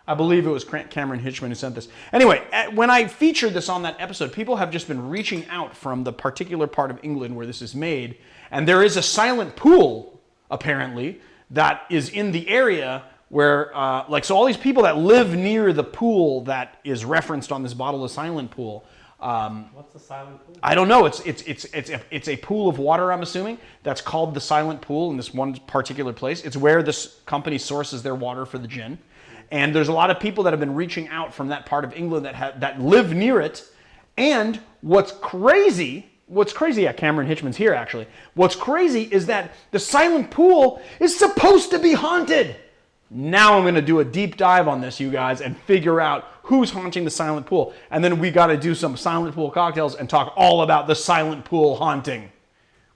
I believe it was Cameron Hitchman who sent this. Anyway, when I featured this on that episode, people have just been reaching out from the particular part of England where this is made, and there is a silent pool, apparently, that is in the area where, so all these people that live near the pool that is referenced on this bottle of Silent Pool. What's the Silent Pool? I don't know. It's a pool of water, I'm assuming, that's called the Silent Pool in this one particular place. It's where this company sources their water for the gin. And there's a lot of people that have been reaching out from that part of England that live near it. And what's crazy, yeah, Cameron Hitchman's here actually. What's crazy is that the Silent Pool is supposed to be haunted. Now I'm going to do a deep dive on this, you guys, and figure out who's haunting the Silent Pool. And then we got to do some Silent Pool cocktails and talk all about the Silent Pool haunting.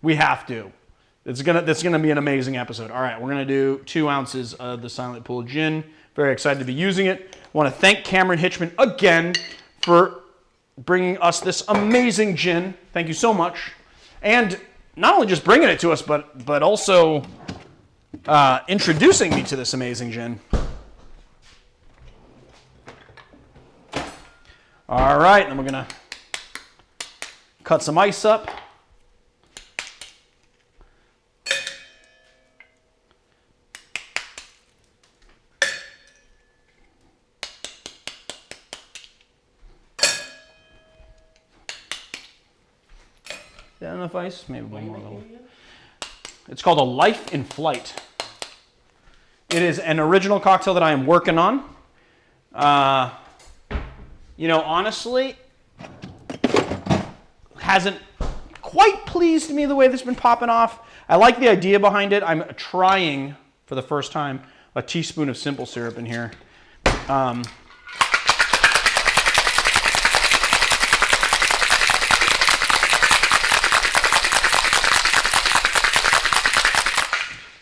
We have to. It's gonna be an amazing episode. All right, we're going to do 2 ounces of the Silent Pool gin. Very excited to be using it. I want to thank Cameron Hitchman again for bringing us this amazing gin. Thank you so much. And not only just bringing it to us, but also introducing me to this amazing gin. All right, and we're going to cut some ice up. Is that enough ice? Maybe one more little. It's called a Life in Flight. It is an original cocktail that I am working on. Honestly, hasn't quite pleased me the way this has been popping off. I like the idea behind it. I'm trying, for the first time, a teaspoon of simple syrup in here.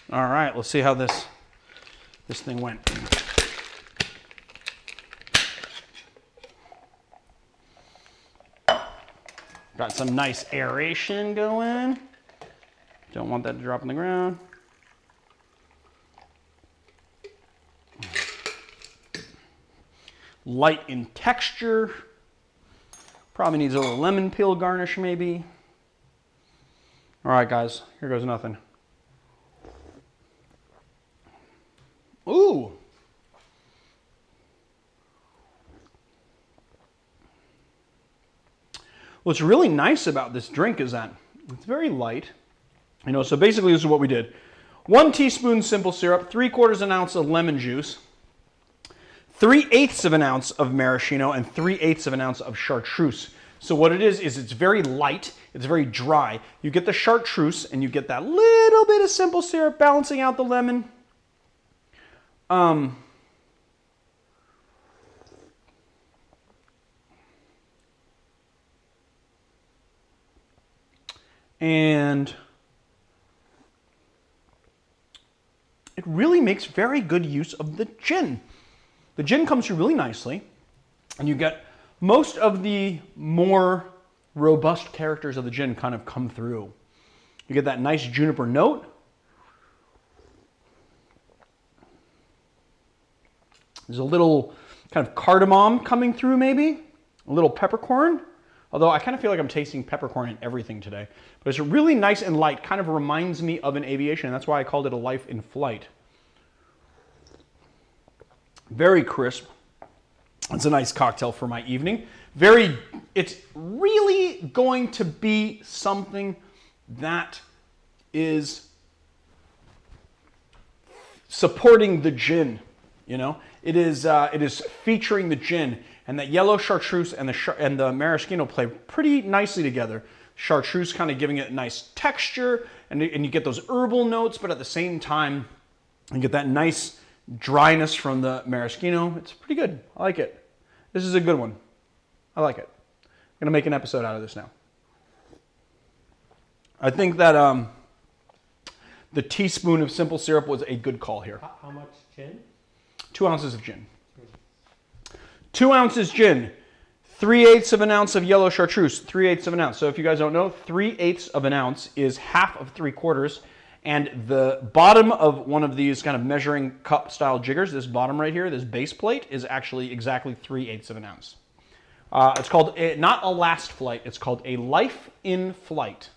All right, let's see how this thing went. Got some nice aeration going. Don't want that to drop on the ground. Light in texture. Probably needs a little lemon peel garnish, maybe. All right, guys, here goes nothing. Ooh. What's really nice about this drink is that it's very light. You know, so basically this is what we did. 1 teaspoon simple syrup, 3/4 ounce of lemon juice, 3/8 of an ounce of maraschino, and 3/8 of an ounce of chartreuse. So what it is it's very light, it's very dry. You get the chartreuse and you get that little bit of simple syrup balancing out the lemon. And it really makes very good use of the gin. The gin comes through really nicely, and you get most of the more robust characters of the gin kind of come through. You get that nice juniper note. There's a little kind of cardamom coming through maybe, a little peppercorn. Although I kind of feel like I'm tasting peppercorn in everything today. But it's really nice and light, kind of reminds me of an aviation, and that's why I called it a life in flight. Very crisp. It's a nice cocktail for my evening. It's really going to be something that is supporting the gin, you know? It is featuring the gin, and that yellow chartreuse and the maraschino play pretty nicely together. Chartreuse kind of giving it a nice texture, and you get those herbal notes, but at the same time, you get that nice dryness from the maraschino. It's pretty good. I like it. This is a good one. I like it. I'm gonna make an episode out of this now. I think that the teaspoon of simple syrup was a good call here. How much gin? 2 ounces of gin. 2 ounces gin. 3/8 of an ounce of yellow chartreuse. 3/8 of an ounce. So if you guys don't know, 3/8 of an ounce is half of 3/4. And the bottom of one of these kind of measuring cup style jiggers, this bottom right here, this base plate, is actually exactly 3/8 of an ounce. It's called, not a last flight, it's called a life in flight.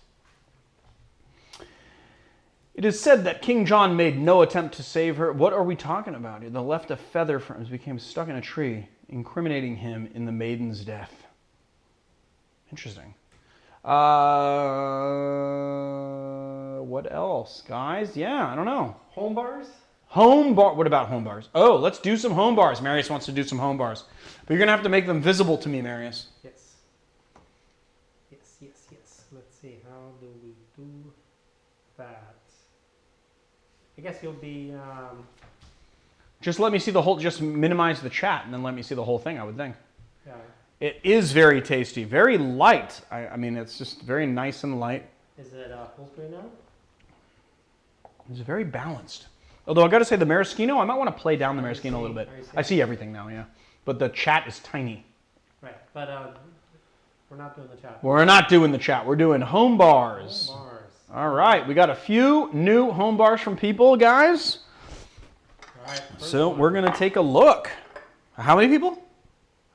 It is said that King John made no attempt to save her. What are we talking about? The left a feather from him, became stuck in a tree, incriminating him in the maiden's death. Interesting. What else, guys? Yeah, I don't know. Home bars? Home bar. What about home bars? Oh, let's do some home bars. Marius wants to do some home bars. But you're going to have to make them visible to me, Marius. Yes. Yes. Let's see. How do we do that? I guess you'll be... Just let me see the whole... Just minimize the chat and then let me see the whole thing, I would think. Yeah. It is very tasty. Very light. I mean, it's just very nice and light. Is it full screen now? It's very balanced. Although I got to say, the maraschino, I might want to play down the maraschino a little bit. I see everything now, yeah. But the chat is tiny. Right, but we're not doing the chat. We're not doing the chat. We're doing home bars. Home bars. All right, we got a few new home bars from people, guys. All right. So we're going to take a look. How many people?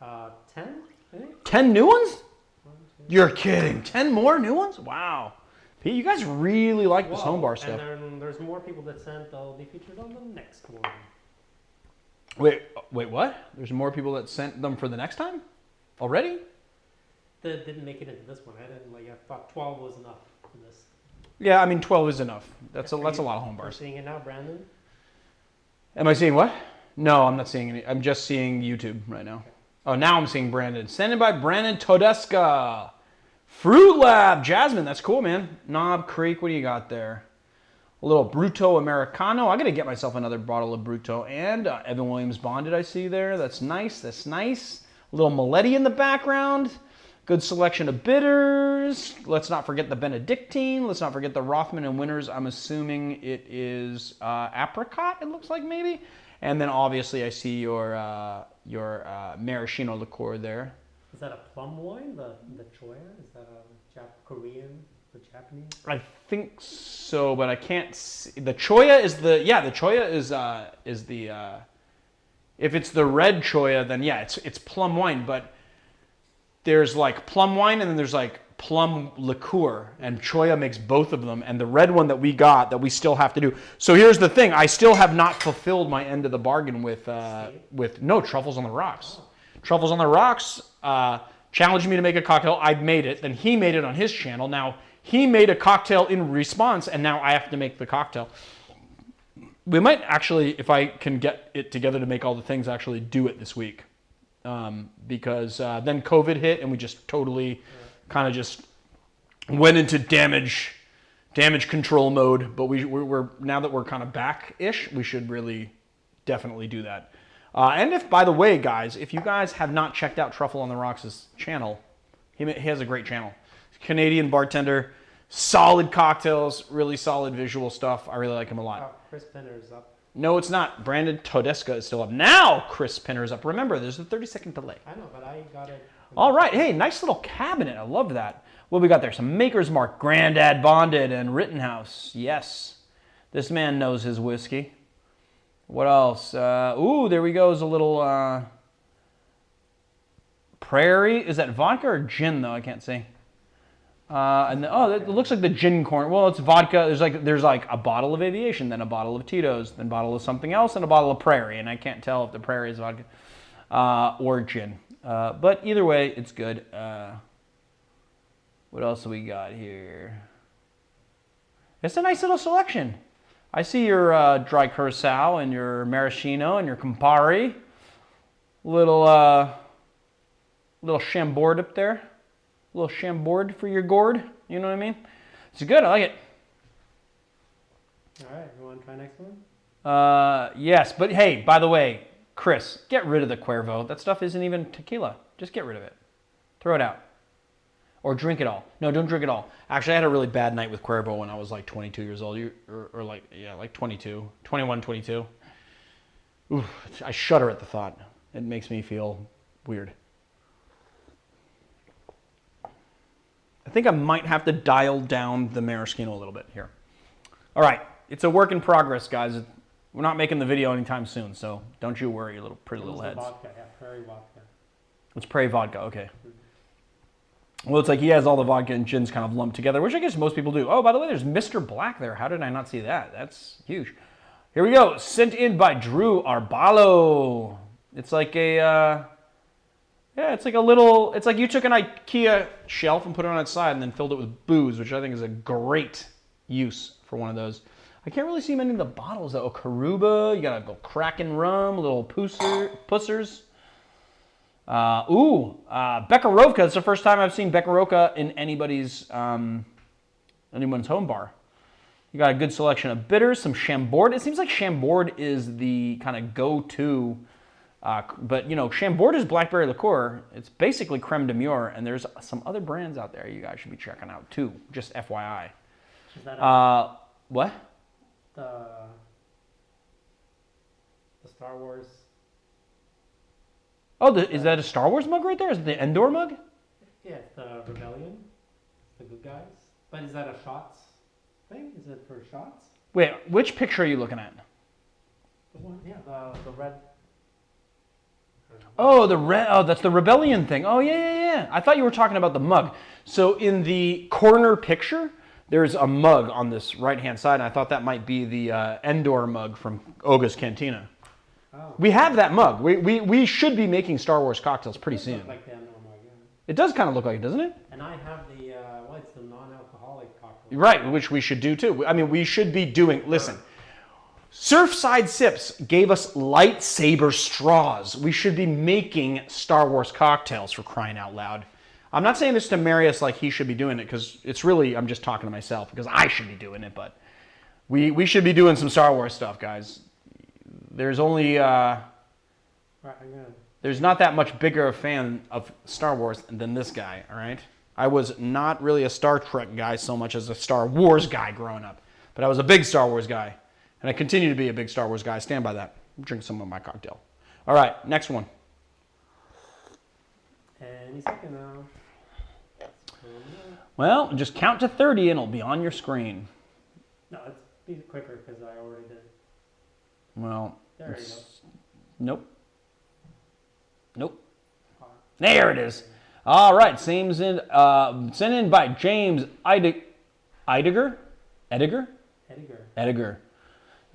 10, I think. 10 new ones? 1, 2. You're kidding. 10 more new ones? Wow. Pete, you guys really like this home bar stuff. And then there's more people that sent. They'll be featured on the next one. Wait, what? There's more people that sent them for the next time? Already? That didn't make it into this one. I thought 12 was enough for this. Yeah, I mean 12 is enough. That's a lot of home You're bars. seeing it now, Brandon? Am I seeing what? No, I'm not seeing any. I'm just seeing YouTube right now. Okay. Oh, now I'm seeing Brandon. Sent in by Brandon Todeska. Fruit Lab. Jasmine, that's cool, man. Knob Creek, what do you got there? A little Bruto Americano. I'm going to get myself another bottle of Bruto. And Evan Williams Bonded I see there. That's nice. That's nice. A little Maletti in the background. Good selection of bitters. Let's not forget the Benedictine. Let's not forget the Rothman and Winters. I'm assuming it is apricot, it looks like maybe. And then obviously I see your maraschino liqueur there. Is that a plum wine, the Choya? Is that a Korean or Japanese? I think so, but I can't see. The Choya is the Choya is the if it's the red Choya, then yeah, it's plum wine, but there's like plum wine and then there's like plum liqueur, and Choya makes both of them, and the red one that we got that we still have to do. So here's the thing, I still have not fulfilled my end of the bargain with no, Truffles on the Rocks. Truffles on the Rocks challenged me to make a cocktail. I made it, then he made it on his channel. Now he made a cocktail in response, and now I have to make the cocktail. We might actually, if I can get it together to make all the things, actually do it this week. Because then COVID hit and we just totally kind of just went into damage control mode. But we're now that we're kind of back-ish, we should really definitely do that. And if, by the way, guys, if you guys have not checked out Truffle on the Rocks' channel, he has a great channel. Canadian bartender, solid cocktails, really solid visual stuff. I really like him a lot. Oh, Chris Pinner's up. No, it's not. Brandon Todeska is still up. Now Chris Pinner's up. Remember, there's a 30-second delay. I know, but I got it. All right. Hey, nice little cabinet. I love that. What we got there? Some Maker's Mark, Grandad Bonded, and Rittenhouse. Yes. This man knows his whiskey. What else? Ooh, there we go. Is a little Prairie. Is that vodka or gin, though? I can't see. It looks like the gin corn. Well, it's vodka. There's like a bottle of Aviation, then a bottle of Tito's, then a bottle of something else, and a bottle of Prairie. And I can't tell if the Prairie is vodka or gin. But either way, it's good. What else do we got here? It's a nice little selection. I see your dry curacao and your maraschino and your Campari. Little Chambord up there. A little Chambord for your gourd. You know what I mean? It's good. I like it. All right. You want to try next one? Yes. But hey, by the way, Chris, get rid of the Cuervo. That stuff isn't even tequila. Just get rid of it. Throw it out. Or drink it all. No, don't drink it all. Actually, I had a really bad night with Cuervo when I was like 22 years old. Like 22. 21, 22. Oof, I shudder at the thought. It makes me feel weird. I think I might have to dial down the maraschino a little bit here. All right, it's a work in progress, guys. We're not making the video anytime soon, so don't you worry, your pretty little heads. Vodka, yeah, Prairie vodka. It's Prairie vodka, okay. Well, it's like he has all the vodka and gins kind of lumped together, which I guess most people do. Oh, by the way, there's Mr. Black there. How did I not see that? That's huge. Here we go. Sent in by Drew Arbalo. It's like a... yeah, it's like a little, it's like you took an IKEA shelf and put it on its side and then filled it with booze, which I think is a great use for one of those. I can't really see many of the bottles though. Karuba, you got a little Kraken rum, little pussers. Bekarovka. It's the first time I've seen Bekarovka in anyone's home bar. You got a good selection of bitters, some Chambord. It seems like Chambord is the kind of go-to. But, you know, Chambord is blackberry liqueur. It's basically creme de mure, and there's some other brands out there you guys should be checking out, too. Just FYI. Is that what? The Star Wars... Oh, is that a Star Wars mug right there? Is it the Endor mug? Yeah, it's the Rebellion. The good guys. But is that a shots thing? Is it for shots? Wait, which picture are you looking at? The one, yeah, the red... Oh, that's the Rebellion thing. Oh, yeah. I thought you were talking about the mug. So in the corner picture, there's a mug on this right-hand side, and I thought that might be the Endor mug from Oga's Cantina. Oh. We have that mug. We should be making Star Wars cocktails pretty soon. Like the Endor mug, yeah. It does kind of look like it, doesn't it? And I have the, it's the non-alcoholic cocktail. Right, which we should do too. I mean, we should be doing, listen, Surfside Sips gave us lightsaber straws. We should be making Star Wars cocktails, for crying out loud. I'm not saying this to Marius like he should be doing it, because it's really, I'm just talking to myself, because I should be doing it, but we should be doing some Star Wars stuff, guys. There's only, there's not that much bigger a fan of Star Wars than this guy, all right? I was not really a Star Trek guy so much as a Star Wars guy growing up, but I was a big Star Wars guy. And I continue to be a big Star Wars guy. I stand by that. Drink some of my cocktail. All right, next one. Any second now. Well, just count to 30 and it'll be on your screen. No, let's be quicker because I already did. Well, there you go. Nope. There it is. All right, sent in by James Ediger.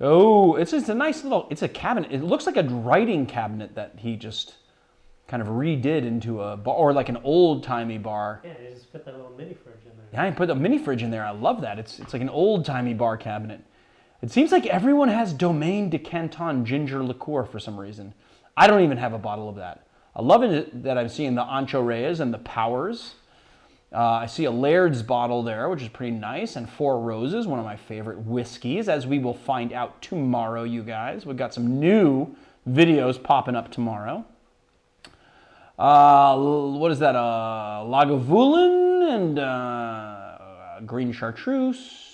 Oh, it's just a nice little. It's a cabinet. It looks like a writing cabinet that he just kind of redid into a bar, or like an old timey bar. Yeah, they just put that little mini fridge in there. Yeah, I put a mini fridge in there. I love that. It's like an old timey bar cabinet. It seems like everyone has Domaine de Canton ginger liqueur for some reason. I don't even have a bottle of that. I love it that I'm seeing the Ancho Reyes and the Powers. I see a Laird's bottle there, which is pretty nice, and Four Roses, one of my favorite whiskeys, as we will find out tomorrow, you guys. We've got some new videos popping up tomorrow. What is that? Lagavulin and Green Chartreuse.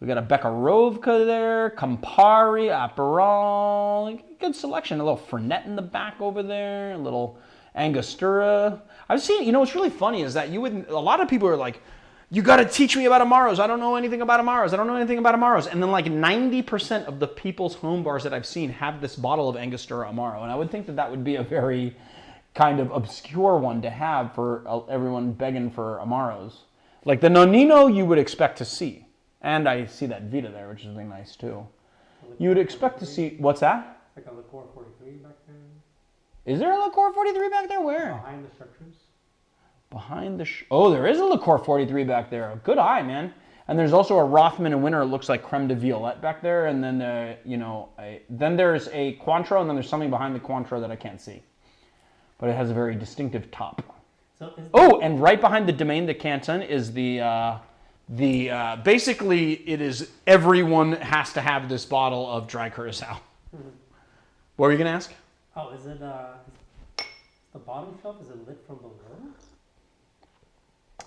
We got a Bekarovka there, Campari, Aperol. Good selection. A little Fernet in the back over there, a little Angostura. I've seen, what's really funny is that a lot of people are like, you got to teach me about Amaros. I don't know anything about Amaros. And then like 90% of the people's home bars that I've seen have this bottle of Angostura Amaro. And I would think that would be a very kind of obscure one to have for everyone begging for Amaros. Like the Nonino you would expect to see. And I see that Vita there, which is really nice too. You would expect to see, what's that? Like a Liqueur 43 back there. Is there a Liqueur 43 back there? Where? Behind the Chartreuse. Oh, there is a Liqueur 43 back there. Good eye, man. And there's also a Rothman and Winter. It looks like Creme de Violette back there. And then, then there's a Cointreau, and then there's something behind the Cointreau that I can't see. But it has a very distinctive top. And right behind the Domaine de Canton is basically it is everyone has to have this bottle of dry curacao. Mm-hmm. What were you going to ask? Oh, is it the bottom shelf, is it lit from below?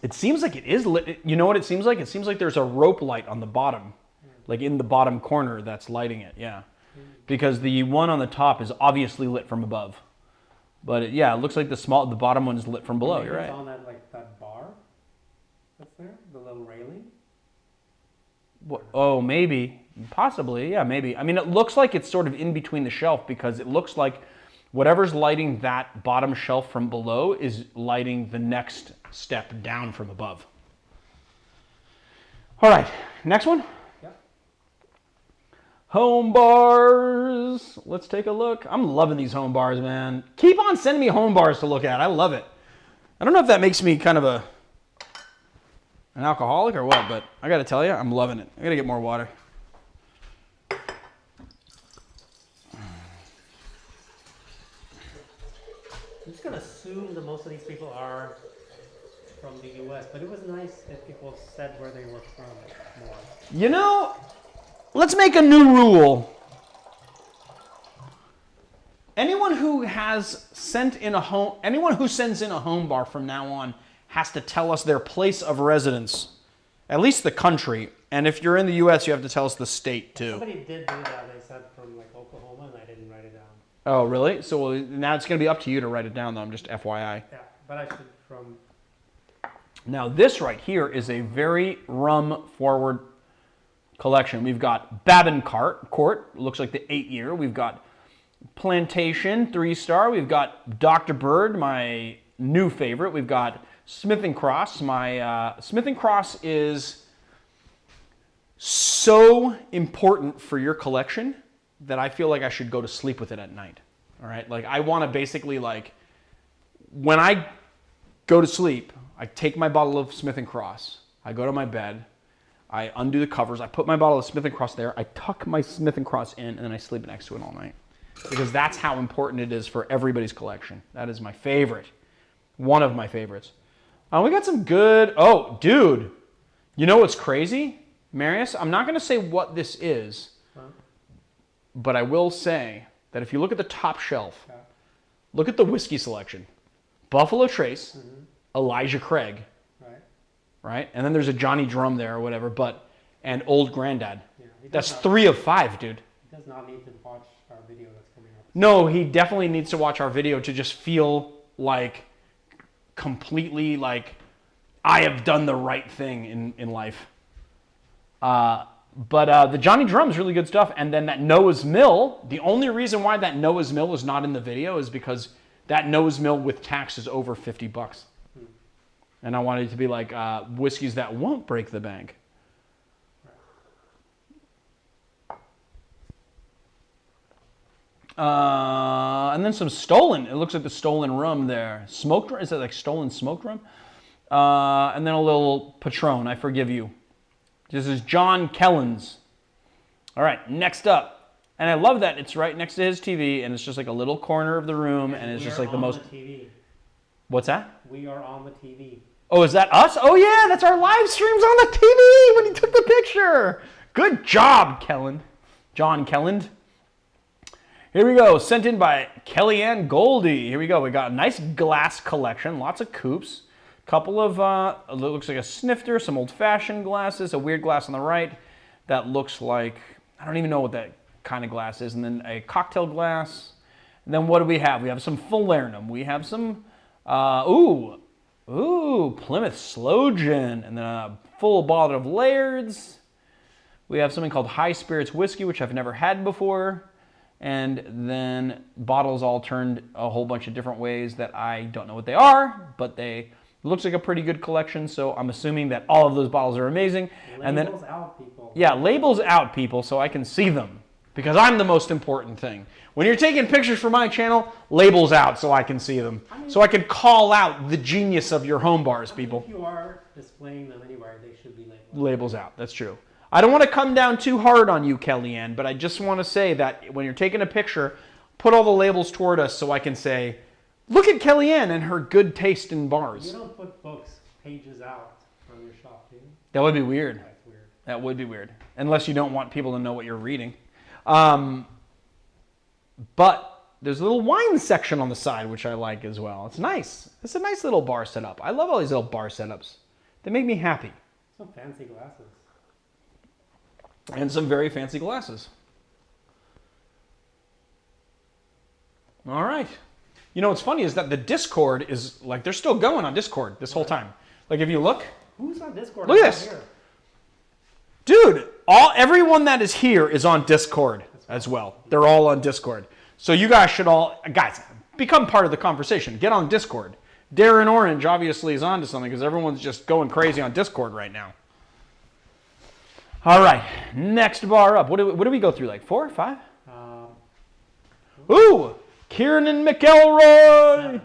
It seems like it is lit. You know what it seems like? It seems like there's a rope light on the bottom, like in the bottom corner that's lighting it, yeah. Because the one on the top is obviously lit from above. But it looks like the bottom one is lit from below, you're right. It's on that bar that's there, the little railing. Oh, maybe. Possibly, yeah, maybe. I mean, it looks like it's sort of in between the shelf because it looks like whatever's lighting that bottom shelf from below is lighting the next step down from above. All right, next one. Yeah. Home bars. Let's take a look. I'm loving these home bars, man. Keep on sending me home bars to look at. I love it. I don't know if that makes me kind of an alcoholic or what, but I got to tell you, I'm loving it. I got to get more water. I'm just going to assume that most of these people are from the U.S., but it was nice if people said where they were from more. Let's make a new rule. Anyone who sends in a home bar from now on has to tell us their place of residence, at least the country. And if you're in the U.S., you have to tell us the state too. Somebody did do that. They said from like Oklahoma, and I didn't write it down. Oh, really? So now it's going to be up to you to write it down, though. I'm just FYI. Yeah, but I should from. Now this right here is a very rum-forward collection. We've got Babin Court, looks like the 8-year. We've got Plantation, 3-star. We've got Dr. Bird, my new favorite. We've got Smith & Cross. My Smith & Cross is so important for your collection that I feel like I should go to sleep with it at night. All right? Like I want to basically when I go to sleep, I take my bottle of Smith & Cross. I go to my bed. I undo the covers. I put my bottle of Smith & Cross there. I tuck my Smith & Cross in, and then I sleep next to it all night. Because that's how important it is for everybody's collection. That is my favorite. One of my favorites. We got some good... Oh, dude. You know what's crazy? Marius, I'm not going to say what this is, but I will say that if you look at the top shelf, look at the whiskey selection. Buffalo Trace, Elijah Craig, right? And then there's a Johnny Drum there or whatever, and Old Grandad. Yeah, that's 3 of 5, dude. He does not need to watch our video that's coming up. No, he definitely needs to watch our video to just feel like completely like I have done the right thing in life. But the Johnny Drum's really good stuff. And then that Noah's Mill, the only reason why that Noah's Mill is not in the video is because that Noah's Mill with tax is over $50. And I wanted it to be like whiskeys that won't break the bank. And then some stolen. It looks like the stolen rum there. Smoked rum? Is it like stolen smoked rum? And then a little Patron. I forgive you. This is John Kellen's. All right, next up. And I love that it's right next to his TV, and it's just like a little corner of the room, and it's just like the most... The TV. What's that? We are on the TV. Oh, is that us? Oh, yeah, that's our live streams on the TV when he took the picture. Good job, Kellen. John Kelland. Here we go. Sent in by Kellyanne Goldie. Here we go. We got a nice glass collection. Lots of coupes. Couple of, it looks like a snifter, some old-fashioned glasses, a weird glass on the right that looks like, I don't even know what that kind of glass is, and then a cocktail glass. And then what do we have? We have some Falernum. We have some, Plymouth Sloe Gin, and then a full bottle of Laird's. We have something called High Spirits Whiskey, which I've never had before. And then bottles all turned a whole bunch of different ways that I don't know what they are, but they... looks like a pretty good collection, so I'm assuming that all of those bottles are amazing. Labels out, people. Yeah, labels out, people, so I can see them. Because I'm the most important thing. When you're taking pictures for my channel, labels out so I can see them. So I can call out the genius of your home bars, people. If you are displaying them anywhere, they should be labeled. Labels out, that's true. I don't want to come down too hard on you, Kellyanne, but I just want to say that when you're taking a picture, put all the labels toward us so I can say, look at Kellyanne and her good taste in bars. You don't put books pages out on your shop, do you? That would be weird. That's weird. That would be weird. Unless you don't want people to know what you're reading. But there's a little wine section on the side, which I like as well. It's nice. It's a nice little bar setup. I love all these little bar setups. They make me happy. Some fancy glasses. And some very fancy glasses. All right. You know what's funny is that the Discord is like, they're still going on Discord this whole time. Like if you look. Who's on Discord? Look at this. Here? Dude, everyone that is here is on Discord as well. They're all on Discord. So you guys should all, guys, become part of the conversation. Get on Discord. Darren Orange obviously is onto something because everyone's just going crazy on Discord right now. All right, next bar up. What do we go through, like 4 or 5? Ooh, Kieran McElroy. 7.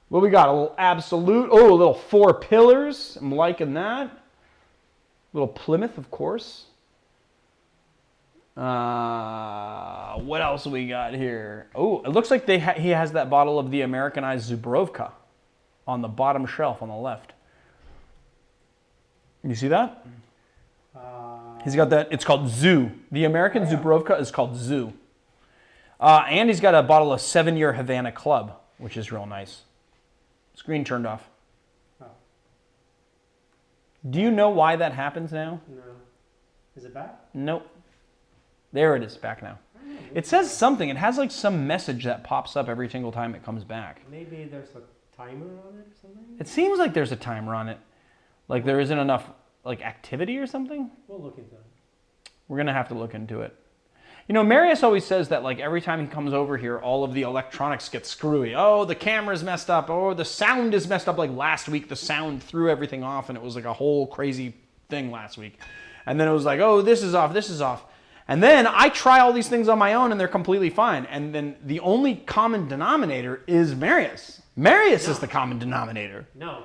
What we got? A little Absolute. Oh, a little Four Pillars. I'm liking that. A little Plymouth, of course. What else we got here? Oh, it looks like he has that bottle of the Americanized Zubrovka on the bottom shelf on the left. You see that? He's got that. It's called Zoo. The American Zubrovka is called Zoo. And he's got a bottle of 7-Year Havana Club, which is real nice. Screen turned off. Oh. Do you know why that happens now? No. Is it back? Nope. There it is, back now. It says something. It has like some message that pops up every single time it comes back. Maybe there's a timer on it or something? It seems like there's a timer on it. Like there isn't enough like activity or something. We'll look into it. We're going to have to look into it. You know, Marius always says that like every time he comes over here, all of the electronics get screwy. Oh, the camera's messed up. Oh, the sound is messed up. Like last week, the sound threw everything off and it was like a whole crazy thing last week. And then it was like, oh, this is off, this is off. And then I try all these things on my own and they're completely fine. And then the only common denominator is Marius. Marius is the common denominator. No,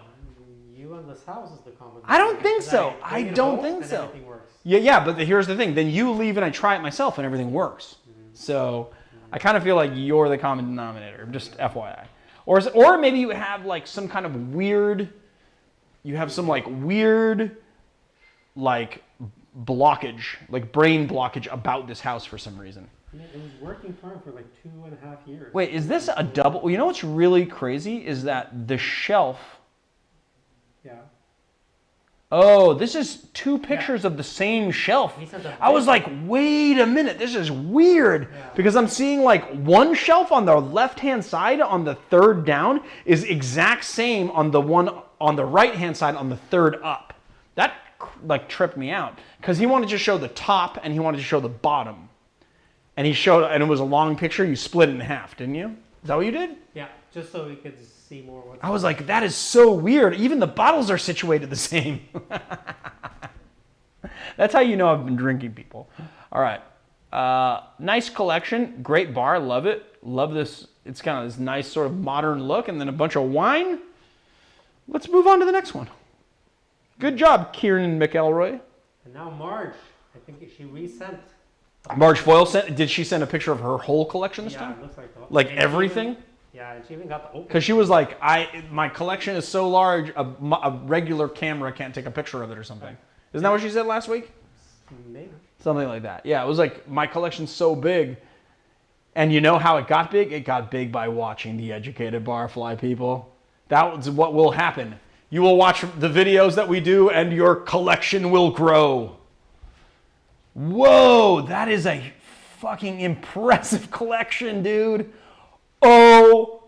you and this house is the common denominator. I don't think so. I don't think so. Everything works. Yeah, but here's the thing. Then you leave and I try it myself and everything works. So I kind of feel like you're the common denominator, just FYI. Or maybe you have like some kind of weird, blockage, like brain blockage about this house for some reason. Yeah, it was working fine for like 2.5 years. Wait, is this a double? You know what's really crazy is that the shelf. Yeah. Oh, this is 2 pictures of the same shelf. I was like, wait a minute, this is weird. Yeah. Because I'm seeing like one shelf on the left-hand side on the 3rd down is exact same on the one on the right-hand side on the 3rd up. That like tripped me out because he wanted to show the top and he wanted to show the bottom. And he showed, and it was a long picture. You split it in half, didn't you? Is that what you did? Yeah, just so we could see more. What's I was like, that is so weird. Even the bottles are situated the same. That's how you know I've been drinking, people. All right. Nice collection. Great bar. Love it. Love this. It's kind of this nice sort of modern look, and then a bunch of wine. Let's move on to the next one. Good job, Kieran McElroy. And now Marge. I think she resent. Marge Foyle sent. Did she send a picture of her whole collection this Yeah, time? it looks like that. Like And everything? Yeah, and she even got the open. Because she was like, my collection is so large, a regular camera can't take a picture of it or something. Isn't that what she said last week? Maybe. Something like that. Yeah, it was like, my collection's so big. And you know how it got big? It got big by watching The Educated Barfly, people. That was what will happen. You will watch the videos that we do, and your collection will grow. Whoa, that is a fucking impressive collection, dude. Oh,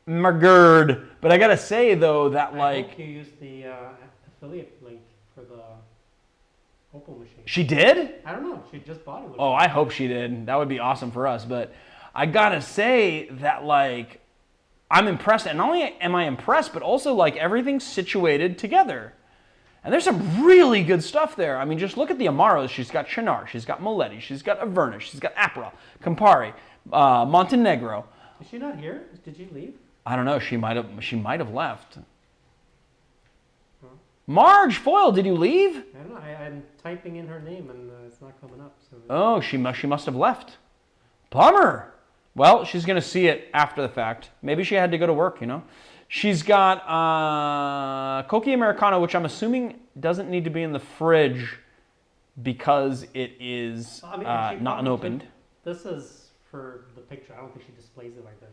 my god. But I gotta say, though, that I hope you used the affiliate link for the Opal machine. She did? I don't know. She just bought it. Oh, I hope she did. That would be awesome for us. But I gotta say that, like, I'm impressed. And not only am I impressed, but also, like, everything's situated together. And there's some really good stuff there. I mean, just look at the Amaros. She's got Chinar. She's got Moletti. She's got Averna. She's got Aperol, Campari, Montenegro. Is she not here? Did she leave? I don't know. She might have left. Marge Foyle, did you leave? I don't know. I'm typing in her name and it's not coming up. So. Oh, she must have left. Bummer. Well, she's going to see it after the fact. Maybe she had to go to work, you know. She's got Cochi Americano, which I'm assuming doesn't need to be in the fridge because it is not unopened. This is for the picture. I don't think she displays it like this.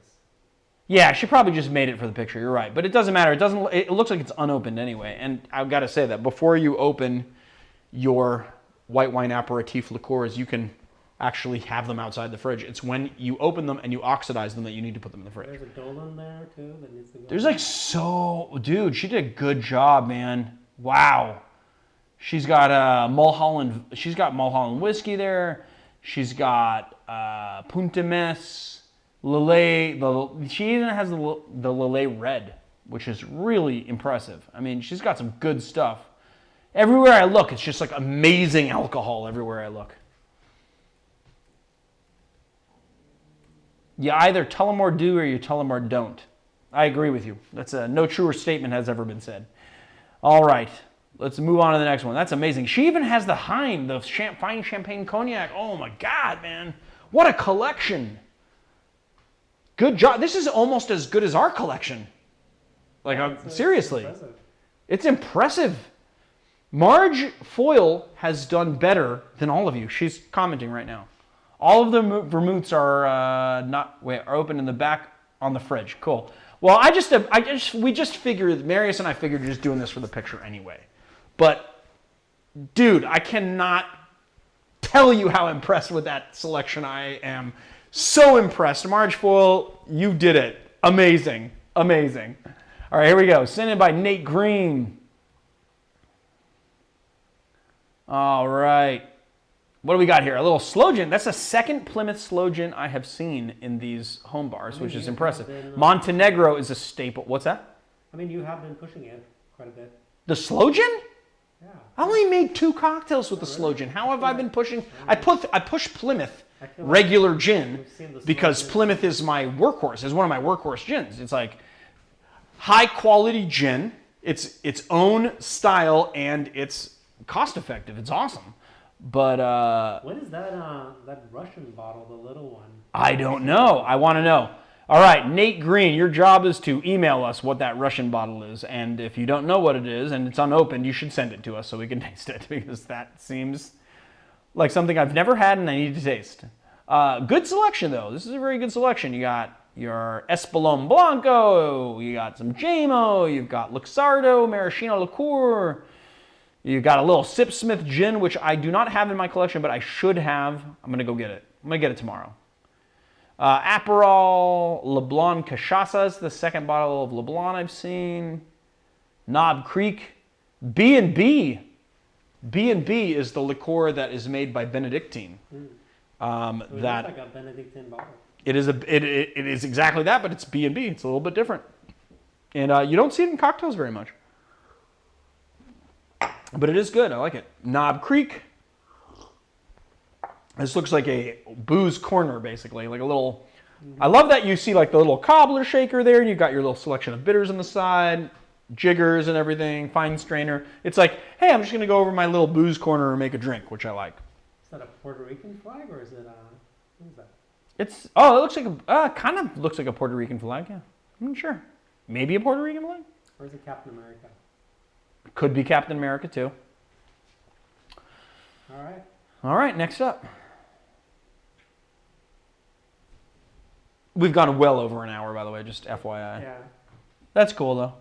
Yeah, she probably just made it for the picture. You're right, but it doesn't matter. It looks like it's unopened anyway. And I've got to say that before you open your white wine aperitif liqueurs, you can actually have them outside the fridge. It's when you open them and you oxidize them that you need to put them in the fridge. There's a Dolan there too that needs to go. There's like dude, she did a good job, man. Wow. She's got Mulholland. She's got Mulholland whiskey there. She's got Punta Mess. Lillet, she even has the Lillet Red, which is really impressive. I mean, she's got some good stuff. Everywhere I look, it's just like amazing alcohol everywhere I look. You either Tullamore do or you Tullamore don't. I agree with you. That's no truer statement has ever been said. All right, let's move on to the next one. That's amazing. She even has the Hein, the fine champagne cognac. Oh my God, man. What a collection. Good job. This is almost as good as our collection. Like, seriously. It's impressive. Marge Foyle has done better than all of you. She's commenting right now. All of the vermouths are open in the back on the fridge. Cool. Well, we just figured, Marius and I figured you're just doing this for the picture anyway. But, dude, I cannot tell you how impressed with that selection I am. So impressed. Marge Foyle, you did it. Amazing. Amazing. All right, here we go. Sent in by Nate Green. All right. What do we got here? A little slow gin. That's the second Plymouth slow gin I have seen in these home bars, which is impressive. Montenegro is a staple. What's that? I mean, you have been pushing it quite a bit. The slow gin? Yeah. I only made 2 cocktails with the slow gin. How have I been pushing? I push Plymouth regular gin because Plymouth is my workhorse. It's one of my workhorse gins. It's like high quality gin. It's its own style and it's cost effective. It's awesome. But what is that Russian bottle, the little one? I don't know. I want to know. All right, Nate Green, your job is to email us what that Russian bottle is. And if you don't know what it is and it's unopened, you should send it to us so we can taste it because that seems like something I've never had and I need to taste. Good selection, though. This is a very good selection. You got your Espolón Blanco. You got some JMO. You've got Luxardo, Maraschino liqueur. You got a little Sipsmith gin, which I do not have in my collection, but I should have. I'm going to go get it. I'm going to get it tomorrow. Aperol, Leblon Cachaças, the second bottle of Leblon I've seen. Knob Creek. B&B. B&B is the liqueur that is made by Benedictine. It looks like a Benedictine bottle. It is exactly that, but it's B&B. It's a little bit different. And you don't see it in cocktails very much. But it is good. I like it. Knob Creek. This looks like a booze corner, basically. Like a little... I love that you see like the little cobbler shaker there, and you've got your little selection of bitters on the side, jiggers and everything, fine strainer. It's like, hey, I'm just going to go over my little booze corner and make a drink, which I like. Is that a Puerto Rican flag, or is it what is that? It's, oh, it looks like a, kind of looks like a Puerto Rican flag, yeah. I'm not sure. Maybe a Puerto Rican flag? Or is it Captain America? Could be Captain America, too. All right. All right, next up. We've gone well over an hour, by the way, just FYI. Yeah. That's cool, though.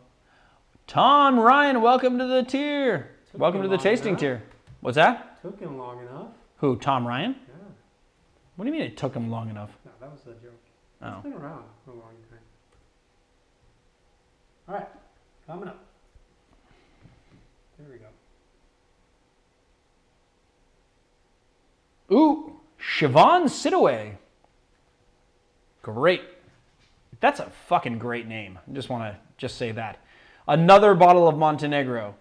Tom Ryan, welcome to the tier. Welcome to the tasting tier. What's that? Took him long enough. Who, Tom Ryan? Yeah. What do you mean it took him long enough? No, that was a joke. Oh. It's been around for a long time. All right, coming up. There we go. Ooh, Siobhan Sidaway. Great. That's a fucking great name. I just want to say that. Another bottle of Montenegro.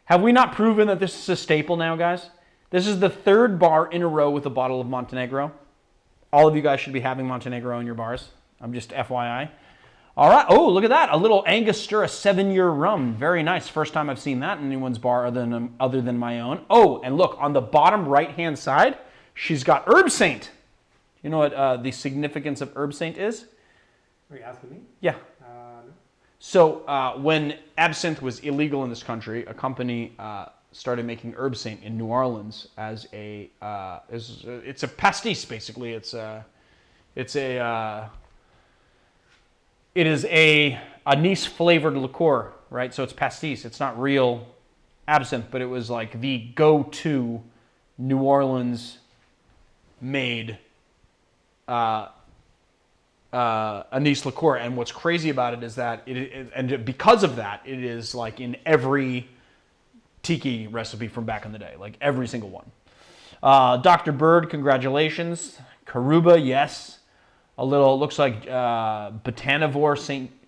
Have we not proven that this is a staple now, guys? This is the third bar in a row with a bottle of Montenegro. All of you guys should be having Montenegro in your bars. I'm just FYI. All right. Oh, look at that. A little Angostura 7-year rum. Very nice. First time I've seen that in anyone's bar other than my own. Oh, and look, on the bottom right-hand side, she's got Herb Saint. You know what the significance of Herb Saint is? Are you asking me? Yeah. No. So when absinthe was illegal in this country, a company started making Herb Saint in New Orleans as a it's a pastis basically. It is a anise flavored liqueur, right? So it's pastis. It's not real absinthe, but it was like the go-to New Orleans made anise liqueur. And what's crazy about it is that and because of that, it is like in every tiki recipe from back in the day, like every single one. Dr. Bird, congratulations. Karuba, yes. A little, looks like Botanivore,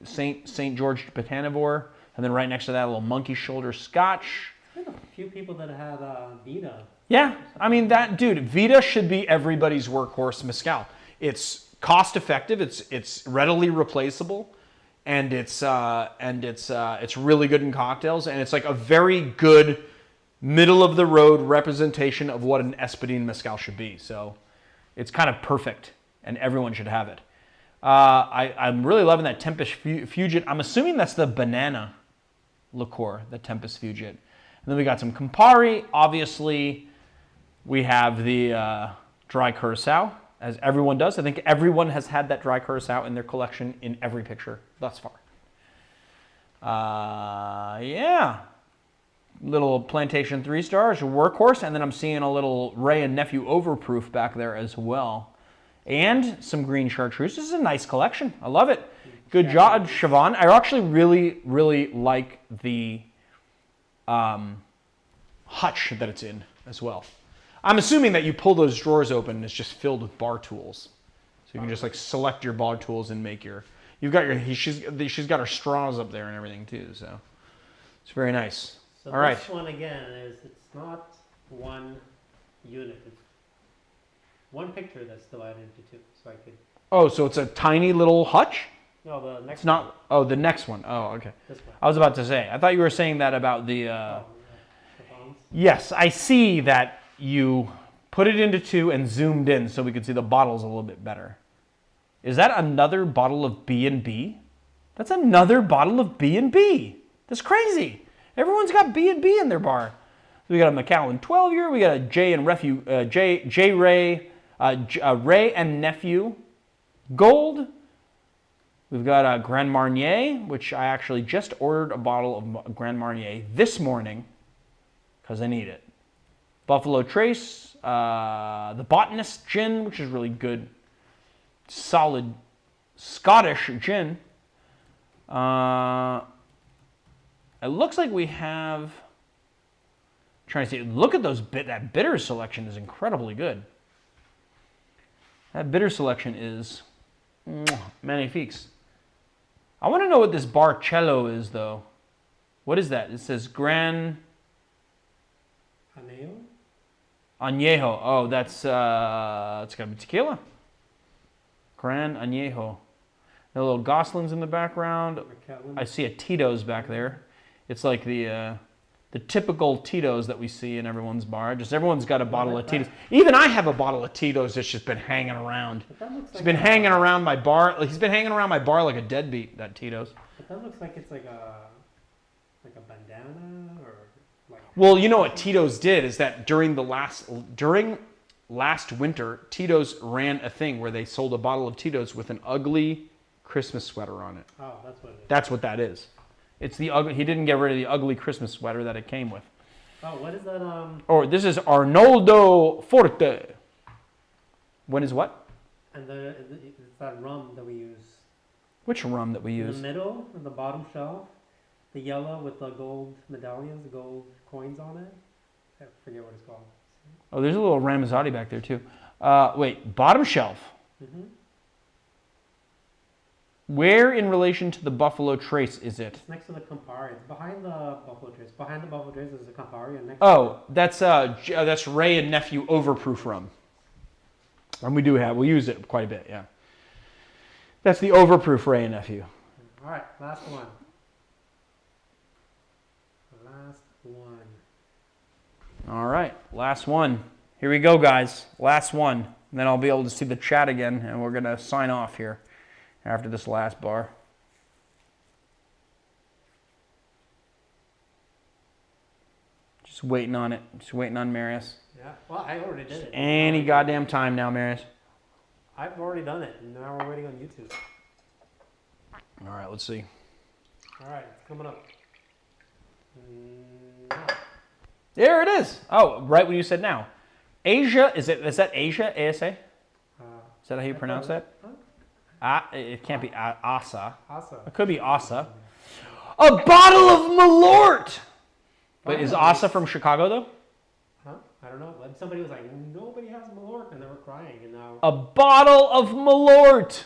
St. George Botanivore. And then right next to that, a little monkey shoulder scotch. There's a few people that have Vita. Yeah, I mean, that, dude, Vita should be everybody's workhorse mezcal. It's cost effective, it's readily replaceable, and it's really good in cocktails, and it's like a very good middle of the road representation of what an Espadín mezcal should be. So it's kind of perfect, and everyone should have it. I'm really loving that Tempest Fugit. I'm assuming that's the banana liqueur, the Tempest Fugit. And then we got some Campari. Obviously, we have the dry Curacao, as everyone does. I think everyone has had that dry Curacao in their collection in every picture thus far. Yeah. Little Plantation 3 stars, workhorse, and then I'm seeing a little Ray and Nephew Overproof back there as well. And some green chartreuse. This is a nice collection. I love it. Good job, Siobhan. I actually really, really like the hutch that it's in as well. I'm assuming that you pull those drawers open and it's just filled with bar tools. So you can just like select your bar tools and make your, she's got her straws up there and everything too. So it's very nice. So all right. This one again is, it's not one unit. It's one picture that's divided into two. So I could. Oh, so it's a tiny little hutch? No, the next It's not, one. Oh, the next one. Oh, okay. This one. I was about to say, I thought you were saying that about the, the bombs. Yes, I see that you put it into two and zoomed in so we could see the bottles a little bit better. Is that another bottle of B&B? That's another bottle of B&B. That's crazy. Everyone's got B&B in their bar. So we got a Macallan 12-year. We got a Ray and Nephew Gold. We've got a Grand Marnier, which I actually just ordered a bottle of Grand Marnier this morning because I need it. Buffalo Trace, the Botanist Gin, which is really good, solid Scottish gin. It looks like we have, I'm trying to see, look at those, that bitter selection is incredibly good. That bitter selection is Magnifiques. I want to know what this Barcello is, though. What is that? It says Gran Añejo? Añejo. Oh, that's it's gotta be tequila. Gran Añejo. The little Goslings in the background. McKellen. I see a Tito's back there. It's like the typical Tito's that we see in everyone's bar. Just everyone's got a bottle of Tito's. Even I have a bottle of Tito's that's just been hanging around. It's been hanging around my bar. He's been hanging around my bar like a deadbeat. That Tito's. But that looks like it's like a bandana or like. Well, you know what Tito's did is that during last winter, Tito's ran a thing where they sold a bottle of Tito's with an ugly Christmas sweater on it. Oh, that's what it is. That's what that is. It's the ugly. He didn't get rid of the ugly Christmas sweater that it came with. Oh, what is that? Or this is Arnoldo Forte. When is what? And it's that rum that we use. Which rum that we In use? the middle, on the bottom shelf, the yellow with the gold medallions, the gold coins on it. I forget what it's called. Oh, there's a little Ramazzotti back there too. Wait, bottom shelf. Mm-hmm. Where in relation to the Buffalo Trace is it? It's next to the Campari. It's behind the Buffalo Trace. Behind the Buffalo Trace is the Campari. And next Oh, that's Ray and Nephew Overproof rum. And we use it quite a bit, yeah. That's the Overproof Ray and Nephew. All right, last one. Last one. All right, last one. Here we go, guys. Last one. And then I'll be able to see the chat again, and we're going to sign off here after this last bar. Just waiting on it. Just waiting on Marius. Yeah, well, I already did it. Any goddamn time now, Marius. I've already done it, and now we're waiting on YouTube. All right, let's see. All right, it's coming up. Now. There it is. Oh, right when you said now. Asia, is that Asia, ASA? Is that how you pronounce that? It can't be Asa. Asa. It could be Asa. A bottle of Malort! But is Asa from Chicago, though? Huh? I don't know. Somebody was like, nobody has Malort, and they were crying, and now... A bottle of Malort!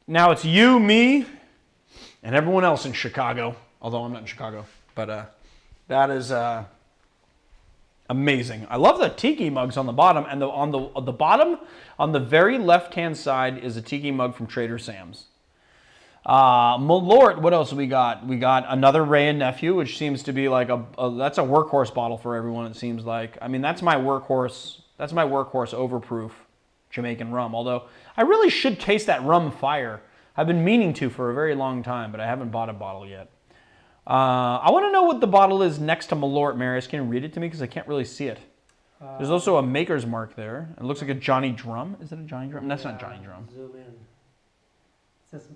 Now it's you, me, and everyone else in Chicago. Although I'm not in Chicago. But that is amazing. I love the tiki mugs on the bottom. And on the bottom, on the very left-hand side, is a tiki mug from Trader Sam's. Malort, what else we got? We got another Ray and Nephew, which seems to be like that's a workhorse bottle for everyone, it seems like. I mean, that's my workhorse overproof Jamaican rum. Although, I really should taste that rum fire. I've been meaning to for a very long time, but I haven't bought a bottle yet. I want to know what the bottle is next to Malort, Marius. Can you read it to me? Because I can't really see it. There's also a maker's mark there. It looks like a Johnny Drum. Is it a Johnny Drum? That's not Johnny Drum. Zoom in. It says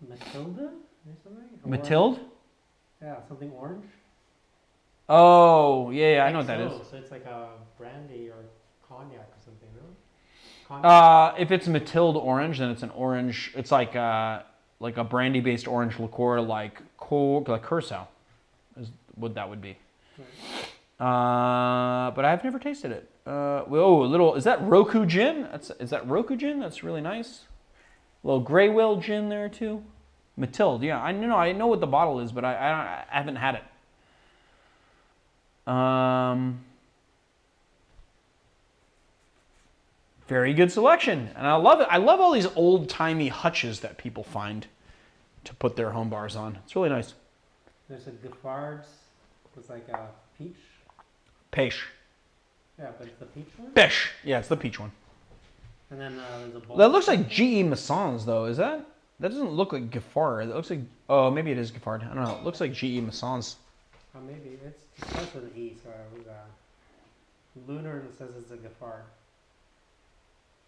Matilda or something? Matilde? Yeah, something orange. Oh, yeah, I know what that is. So it's like a brandy or cognac or something, no? Cognac? If it's Matilde orange, then it's an orange. It's like a brandy-based orange liqueur, like Curacao, is what that would be. Right. But I've never tasted it. Is that Roku gin? Is that Roku gin? That's really nice. A little Grey Whale gin there too. Matilde, yeah, I know what the bottle is, but I haven't had it. Very good selection, and I love it. I love all these old-timey hutches that people find to put their home bars on. It's really nice. There's a Giffard's. It's like a peach. Peach. Yeah, but it's the peach one. Peach. Yeah, it's the peach one. And then there's a bowl. That looks like G.E. Masson's, though. Is that? That doesn't look like Giffard. It looks like... Oh, maybe it is Giffard. I don't know. It looks like G.E. Masson's. Oh, maybe. It starts with an E, so it was Lunar and it says it's a Giffard.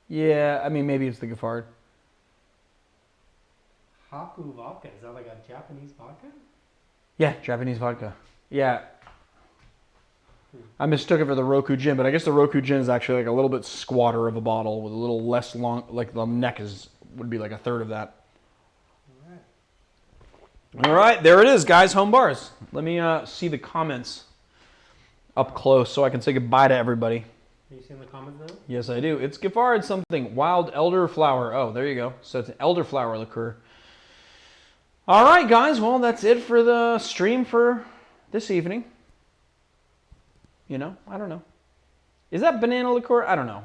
Yeah, I mean, maybe it's the Giffard. Haku vodka. Is that like a Japanese vodka? Yeah, Japanese vodka. Yeah. I mistook it for the Roku gin, but I guess the Roku gin is actually like a little bit squatter of a bottle with a little less long, like the neck would be like a third of that. All right, there it is, guys, home bars. Let me see the comments up close so I can say goodbye to everybody. you seeing the comments now? Yes, I do. It's Giffard something. Wild elderflower. Oh, there you go. So it's an elderflower liqueur. All right, guys. Well, that's it for the stream for this evening. You know, I don't know. Is that banana liqueur? I don't know.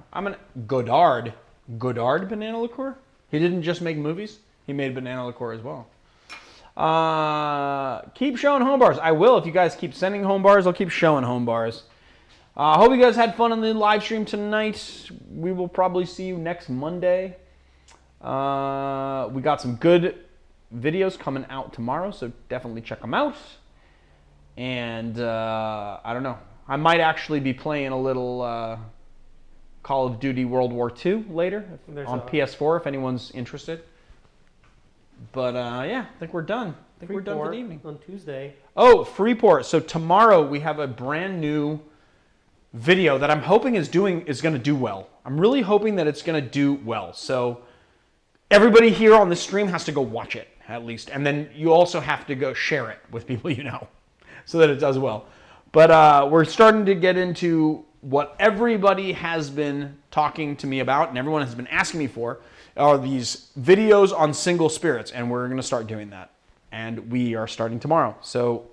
Godard banana liqueur? He didn't just make movies. He made banana liqueur as well. Keep showing home bars. I will. If you guys keep sending home bars, I'll keep showing home bars. I hope you guys had fun on the live stream tonight. We will probably see you next Monday. We got some good videos coming out tomorrow, so definitely check them out. And I don't know. I might actually be playing a little Call of Duty World War II later on PS4 if anyone's interested. But yeah, I think we're done. I think we're done for the evening. On Tuesday. Oh, Freeport. So tomorrow we have a brand new video that I'm hoping is going to do well. I'm really hoping that it's going to do well. So everybody here on the stream has to go watch it at least. And then you also have to go share it with people you know so that it does well. But we're starting to get into what everybody has been talking to me about and everyone has been asking me for are these videos on single spirits. And we're going to start doing that. And we are starting tomorrow. So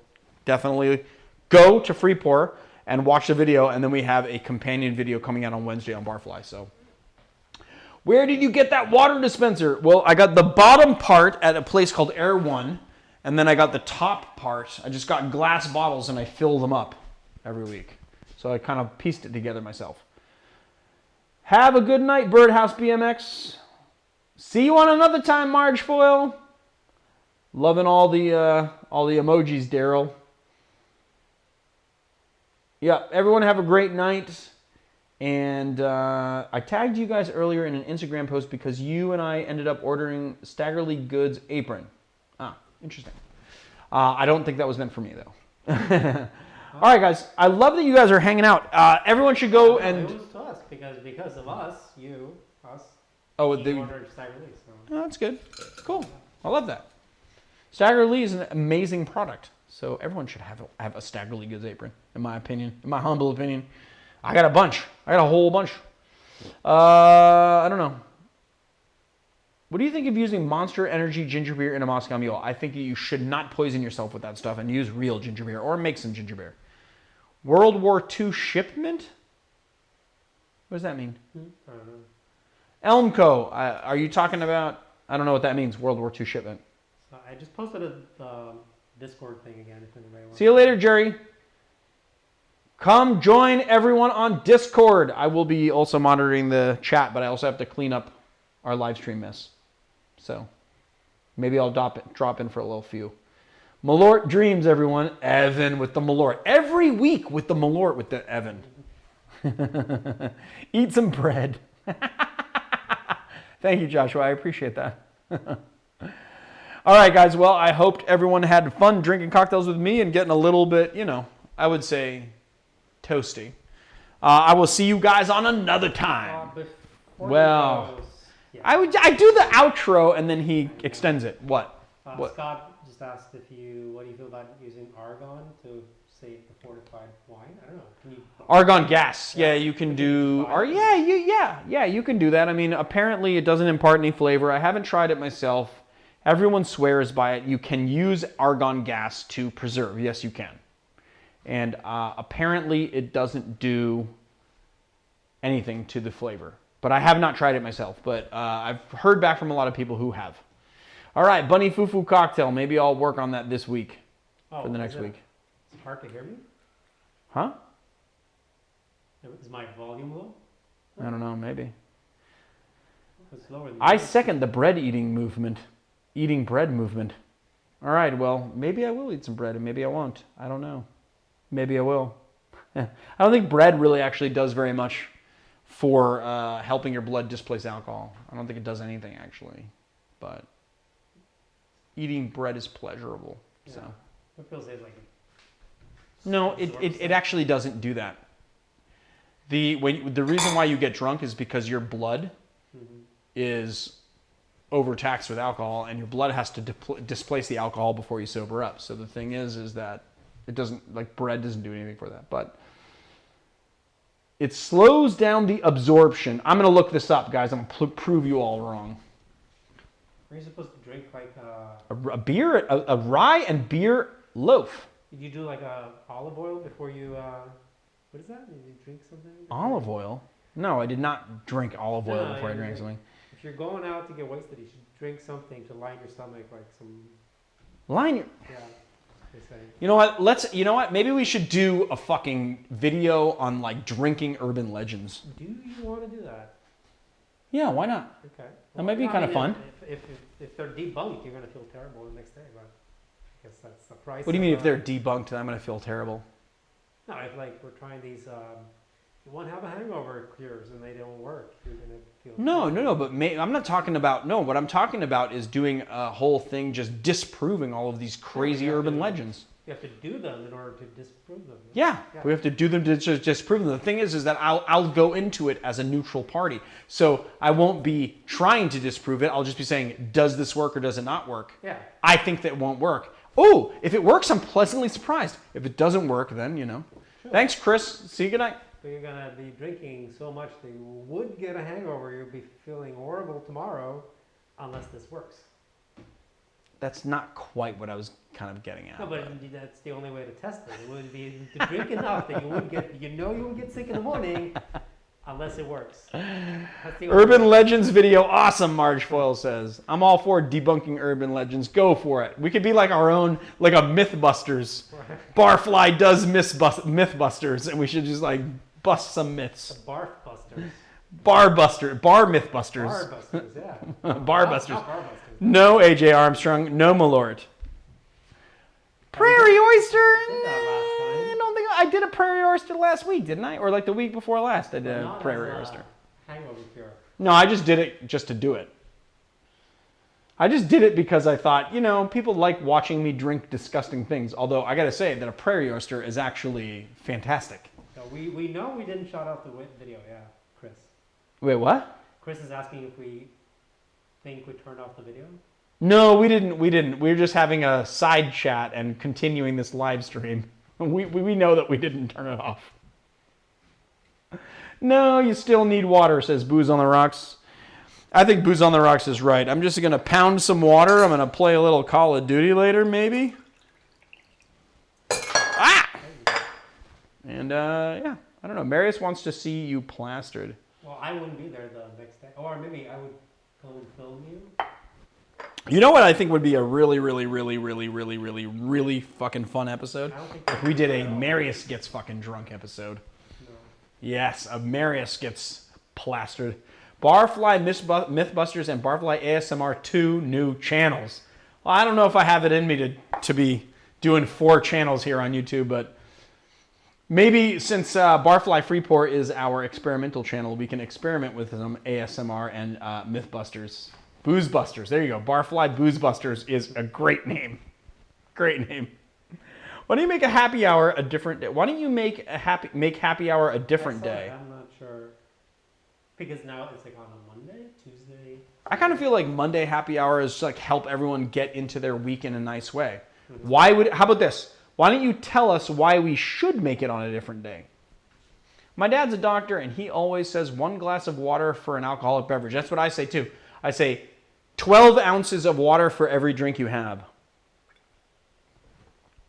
definitely go to Freeport and watch the video, and then we have a companion video coming out on Wednesday on Barfly. So, where did you get that water dispenser? Well, I got the bottom part at a place called Air One, and then I got the top part. I just got glass bottles and I fill them up every week. So I kind of pieced it together myself. Have a good night, Birdhouse BMX. See you on another time, Marge Foil. Loving all the emojis, Daryl. Yeah, everyone have a great night. And I tagged you guys earlier in an Instagram post because you and I ended up ordering Staggerly Goods apron. Ah, interesting. I don't think that was meant for me, though. All right, guys. I love that you guys are hanging out. Everyone should go and... It was to us because of us, us. Oh, you ordered Staggerly. So. Oh, that's good. Cool. I love that. Staggerly is an amazing product. So everyone should have a Staggerly Goods apron, in my opinion, in my humble opinion. I got a bunch. I got a whole bunch. I don't know. What do you think of using Monster Energy ginger beer in a Moscow Mule? I think you should not poison yourself with that stuff and use real ginger beer or make some ginger beer. World War II shipment? What does that mean? I don't know. Elmco. Are you talking about... I don't know what that means, World War II shipment. So I just posted a Discord thing again. If anybody wants. See you later, Jerry. Come join everyone on Discord. I will be also monitoring the chat, but I also have to clean up our live stream mess. So maybe I'll drop in for a little few. Malort dreams, everyone. Evan with the Malort. Every week with the Malort with the Evan. Eat some bread. Thank you, Joshua. I appreciate that. All right, guys. Well, I hoped everyone had fun drinking cocktails with me and getting a little bit, I would say toasty. I will see you guys on another time. Well, yeah. I do the outro and then he extends it. What? Scott just asked what do you feel about using argon to save the fortified wine? I don't know. Argon gas. Yeah, you can do. You can do that. I mean, apparently it doesn't impart any flavor. I haven't tried it myself. Everyone swears by it. You can use argon gas to preserve. Yes, you can. And apparently it doesn't do anything to the flavor. But I have not tried it myself. But I've heard back from a lot of people who have. All right, Bunny Fufu Cocktail. Maybe I'll work on that this week for the next week. It's hard to hear me? Huh? Is my volume low? I don't know, maybe. It's lower than I second the bread eating movement. Eating bread movement. All right, well, maybe I will eat some bread and maybe I won't. I don't know. Maybe I will. I don't think bread really actually does very much for helping your blood displace alcohol. I don't think it does anything actually. But eating bread is pleasurable. Yeah. So. It feels like no, it actually doesn't do that. The reason why you get drunk is because your blood is overtaxed with alcohol, and your blood has to displace the alcohol before you sober up. So the thing is that it doesn't, like bread doesn't do anything for that. But It slows down the absorption. I'm going to look this up, guys. I'm going to prove you all wrong. Are you supposed to drink like A beer, a rye and beer loaf. Did you do like a olive oil before you? What is that? Did you drink something? Olive oil? No, I did not drink olive oil No, before I drank something. If you're going out to get wasted, you should drink something to line your stomach, like some. Line your. Yeah. They say. You know what? You know what? Maybe we should do a fucking video on like drinking urban legends. Do you want to do that? Yeah, why not? Okay. That might be kind of fun. If they're debunked, you're gonna feel terrible the next day. But I guess that's the price. What do you mean if they're debunked? I'm gonna feel terrible. No, if like we're trying these, you won't have a hangover cures and they don't work. You're gonna feel. No. But I'm not talking about. No, what I'm talking about is doing a whole thing just disproving all of these crazy urban legends. You have to do them in order to disprove them. Yeah, we have to do them to just disprove them. The thing is that I'll go into it as a neutral party. So I won't be trying to disprove it. I'll just be saying, does this work or does it not work? Yeah. I think that it won't work. Oh, if it works, I'm pleasantly surprised. If it doesn't work, then, you know. Sure. Thanks, Chris. See you, good night. But you're going to be drinking so much that you would get a hangover. You'll be feeling horrible tomorrow unless this works. That's not quite what I was kind of getting at. No, but that's the only way to test it. It would be to drink enough that you wouldn't get sick in the morning unless it works. Urban Legends video, awesome, Marge Foyle says. I'm all for debunking urban legends. Go for it. We could be like our own, like a Mythbusters. Barfly does Mythbusters, and we should just like bust some myths. The Barf Busters. Bar Mythbusters. Bar Busters, yeah. Bar Busters. Not Bar Busters. No AJ Armstrong, no Malort. Prairie oyster. I don't think I did a prairie oyster last week, didn't I? Or like the week before last, I did a prairie oyster. Hangover cure. No, I just did it just to do it. I just did it because I thought, you know, people like watching me drink disgusting things. Although I got to say that a prairie oyster is actually fantastic. So we know we didn't shout out the video, yeah, Chris. Wait, what? Chris is asking if we think we turned off the video. No, we didn't. We were just having a side chat and continuing this live stream. We know that we didn't turn it off. No, you still need water, says Booze on the Rocks. I think Booze on the Rocks is right. I'm just going to pound some water. I'm going to play a little Call of Duty later, maybe. Ah! And, yeah, I don't know. Marius wants to see you plastered. Well, I wouldn't be there the next day. Or maybe I would come and film you. You know what I think would be a really fucking fun episode? If we did a Marius Gets Fucking Drunk episode. No. Yes, a Marius Gets Plastered. Barfly Mythbusters and Barfly ASMR 2 new channels. Well, I don't know if I have it in me to be doing 4 channels here on YouTube, but maybe since Barfly Freeport is our experimental channel, we can experiment with some ASMR and Mythbusters. Boozebusters. There you go. Barfly Boozebusters is a great name. Great name. Why don't you make a happy hour a different day? Why don't you make happy hour a different day? I'm not sure. Because now it's like on a Monday, Tuesday. I kind of feel like Monday happy hour is like help everyone get into their week in a nice way. Mm-hmm. How about this? Why don't you tell us why we should make it on a different day? My dad's a doctor and he always says 1 glass of water for an alcoholic beverage. That's what I say too. I say 12 ounces of water for every drink you have.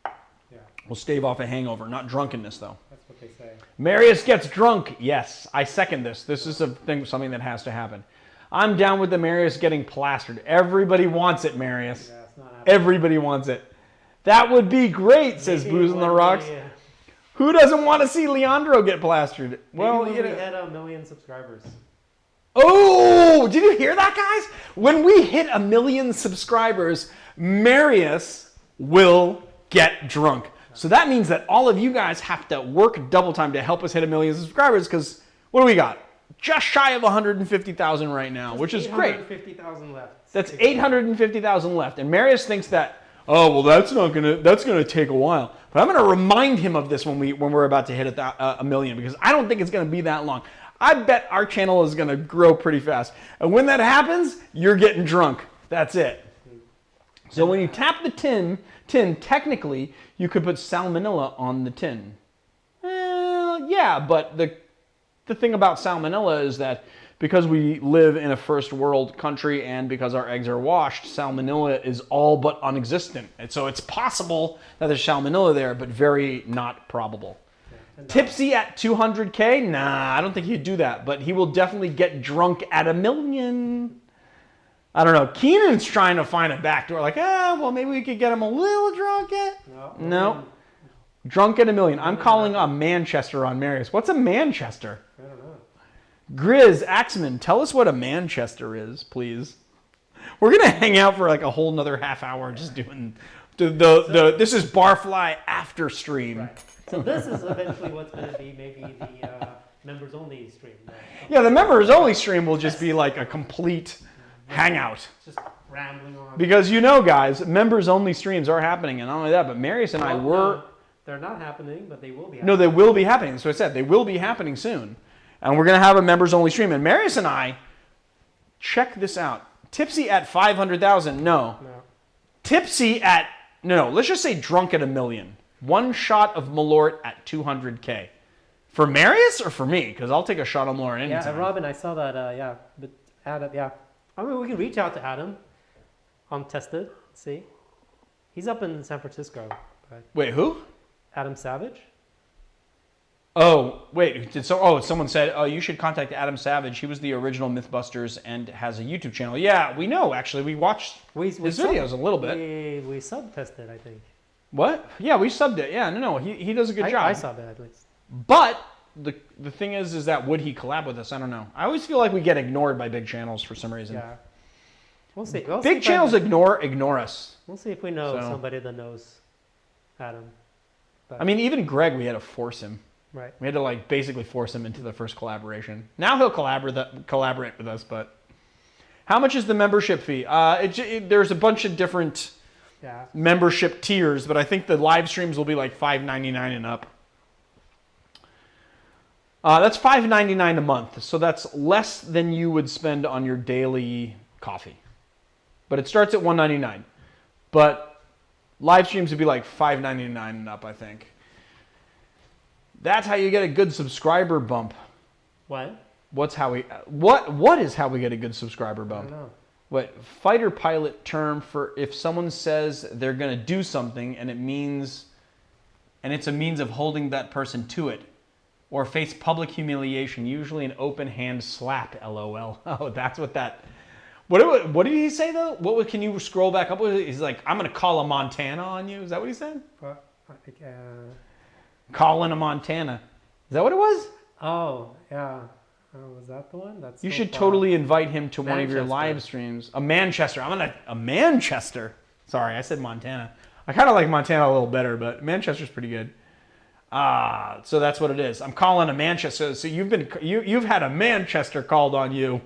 Yeah. We'll stave off a hangover, not drunkenness though. That's what they say. Marius gets drunk. Yes, I second this. This is something that has to happen. I'm down with the Marius getting plastered. Everybody wants it, Marius. Yeah, it's not happening. Everybody wants it. That would be great, says Booze on the Rocks. Yeah. Who doesn't want to see Leandro get plastered? Well, we had 1 million subscribers. Oh, did you hear that, guys? When we hit 1 million subscribers, Marius will get drunk. So that means that all of you guys have to work double time to help us hit 1 million subscribers because what do we got? Just shy of 150,000 right now, which is great. 850,000 left. That's 850,000 left. And Marius thinks that, oh, well, that's gonna take a while. But I'm gonna remind him of this when we're about to hit 1 million because I don't think it's gonna be that long. I bet our channel is gonna grow pretty fast. And when that happens, you're getting drunk. That's it. So when you tap the tin, technically, you could put salmonella on the tin. Well, yeah, but the thing about salmonella is that because we live in a first world country and because our eggs are washed, salmonella is all but non-existent. And so it's possible that there's salmonella there, but very not probable. Yeah. Tipsy at 200K? Nah, I don't think he'd do that, but he will definitely get drunk at $1 million. I don't know. Keenan's trying to find a backdoor. Like, well, maybe we could get him a little drunk at. No. Drunk at $1 million. I'm calling a Manchester on Marius. What's a Manchester? I don't know. Grizz, Axeman, tell us what a Manchester is, please. We're going to hang out for like a whole nother half hour just doing this is Barfly after stream. Right. So this is eventually what's going to be maybe the members only stream. Yeah, the members only stream will just be like a complete hangout. Just rambling on. Because guys, members only streams are happening, and not only that, but Marius and I were... They're not happening, but they will be happening. No, they will be happening. So I said they will be happening soon. And we're going to have a members only stream. And Marius and I, check this out. Tipsy at 500,000. No. Tipsy at, no, let's just say drunk at $1 million. One shot of Malort at 200K. For Marius or for me? Because I'll take a shot of Malort anytime. Yeah, Robin, I saw that, But Adam, I mean, we can reach out to Adam on Tested, see. He's up in San Francisco. But Wait, who? Adam Savage. Oh, wait. Someone said, you should contact Adam Savage. He was the original Mythbusters and has a YouTube channel. Yeah, we know, actually. We watched his videos a little bit. We sub-tested, I think. What? Yeah, we subbed it. Yeah, no, he does a good job. I subbed it, at least. But the thing is that would he collab with us? I don't know. I always feel like we get ignored by big channels for some reason. Yeah. We'll see. Big channels ignore us. We'll see if we know somebody that knows Adam. But, I mean, even Greg, we had to force him. Right. We had to basically force him into the first collaboration. Now he'll collaborate with us, but how much is the membership fee? There's a bunch of different membership tiers, but I think the live streams will be like $5.99 and up. That's $5.99 a month, so that's less than you would spend on your daily coffee. But it starts at $1.99. But live streams would be like $5.99 and up, I think. That's how you get a good subscriber bump. What? What is how we get a good subscriber bump? I don't know. What fighter pilot term for if someone says they're going to do something and it's a means of holding that person to it, or face public humiliation, usually an open hand slap. LOL. Oh, that's what that. What did he say though? Can you scroll back up? He's like, I'm going to call a Montana on you. Is that what he said? Calling a Montana. Is that what it was? Oh, yeah. Was that the one? You should totally invite him to one of your live streams. A Manchester. A Manchester. Sorry, I said Montana. I kind of like Montana a little better, but Manchester's pretty good. So that's what it is. I'm calling a Manchester. So you've had a Manchester called on you.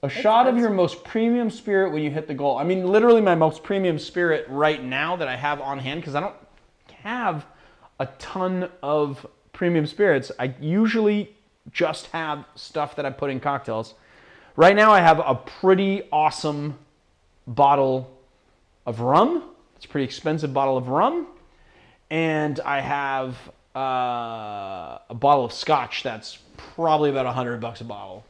A shot of your most premium spirit when you hit the goal. I mean, literally my most premium spirit right now that I have on hand, because I don't have a ton of premium spirits. I usually just have stuff that I put in cocktails. Right now I have a pretty awesome bottle of rum. It's a pretty expensive bottle of rum. And I have a bottle of scotch that's probably about $100 a bottle.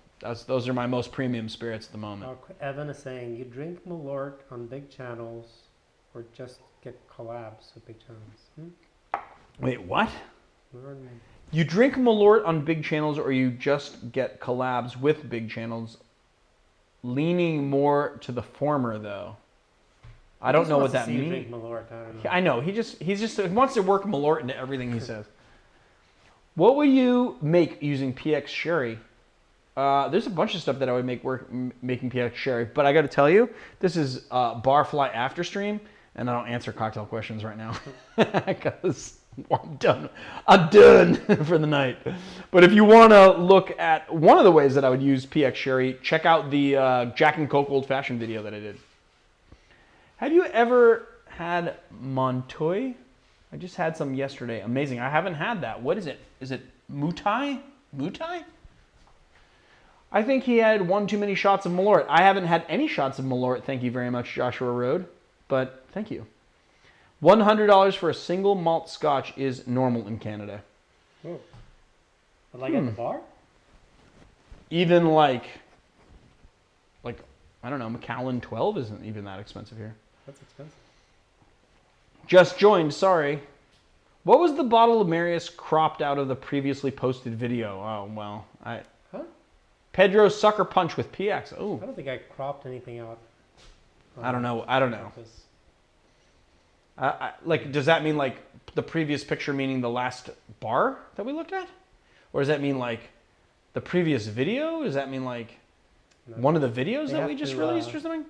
Those are my most premium spirits at the moment. Evan is saying, you drink Malort on big channels or just get collabs with big channels. Wait, what? You drink Malort on big channels or you just get collabs with big channels? Leaning more to the former, though. I don't know what that means. Drink Malort. I don't know. I know. He wants to work Malort into everything he says. What will you make using PX Sherry? There's a bunch of stuff that I would make making PX Sherry, but I got to tell you, this is Barfly after stream, and I don't answer cocktail questions right now because I'm done. I'm done for the night. But if you want to look at one of the ways that I would use PX Sherry, check out the Jack and Coke Old Fashioned video that I did. Have you ever had Montoy? I just had some yesterday. Amazing. I haven't had that. What is it? Is it Mutai? Mutai? I think he had one too many shots of Malort. I haven't had any shots of Malort. Thank you very much, Joshua Road. But thank you. $100 for a single malt scotch is normal in Canada. Oh. But like at the bar? Even like, I don't know, Macallan 12 isn't even that expensive here. That's expensive. Just joined, sorry. What was the bottle of Marius cropped out of the previously posted video? Oh, well, Huh? Pedro's Sucker Punch with PX. Oh. I don't think I cropped anything out. I don't know. Like, does that mean like the previous picture meaning the last bar that we looked at? Or does that mean like the previous video? Does that mean like one of the videos that we just released or something?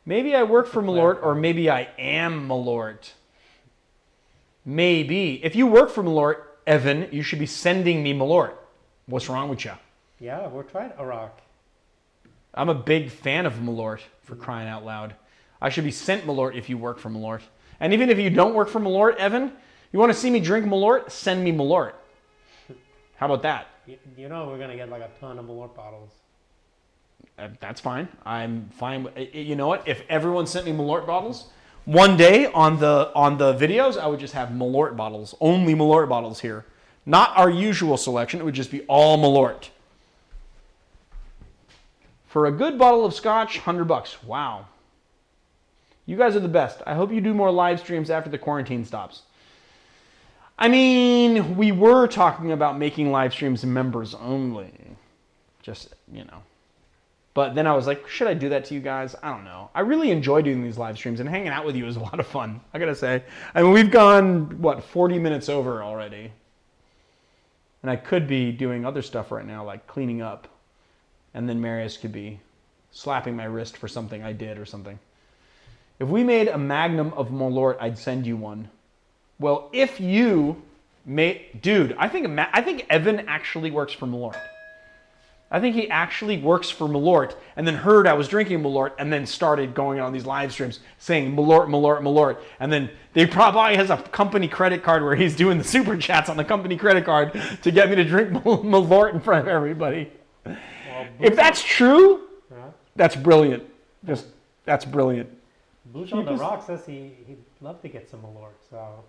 Maybe I work for Malort, or maybe I am Malort. Maybe. If you work for Malort, Evan, you should be sending me Malort. What's wrong with you? Yeah, we're trying Iraq. I'm a big fan of Malort, for crying out loud. I should be sent Malort if you work for Malort. And even if you don't work for Malort, Evan, you want to see me drink Malort? Send me Malort. How about that? You know we're going to get like a ton of Malort bottles. That's fine. I'm fine. You know what? If everyone sent me Malort bottles, one day on the videos, I would just have Malort bottles. Only Malort bottles here. Not our usual selection. It would just be all Malort. For a good bottle of scotch, $100. Wow. You guys are the best. I hope you do more live streams after the quarantine stops. I mean, we were talking about making live streams members only. Just, you know. But then I was like, should I do that to you guys? I don't know. I really enjoy doing these live streams, and hanging out with you is a lot of fun, I gotta say. I mean, we've gone, 40 minutes over already. And I could be doing other stuff right now, like cleaning up. And then Marius could be slapping my wrist for something I did or something. If we made a Magnum of Malort, I'd send you one. Well, if you made... Dude, I think Evan actually works for Malort. I think he actually works for Malort and then heard I was drinking Malort and then started going on these live streams saying Malort, Malort, Malort. And then they probably has a company credit card where he's doing the super chats on the company credit card to get me to drink Malort in front of everybody. Well, if that's true, that's brilliant. That's brilliant. Booze on the Rock says he'd love to get some Malort, so...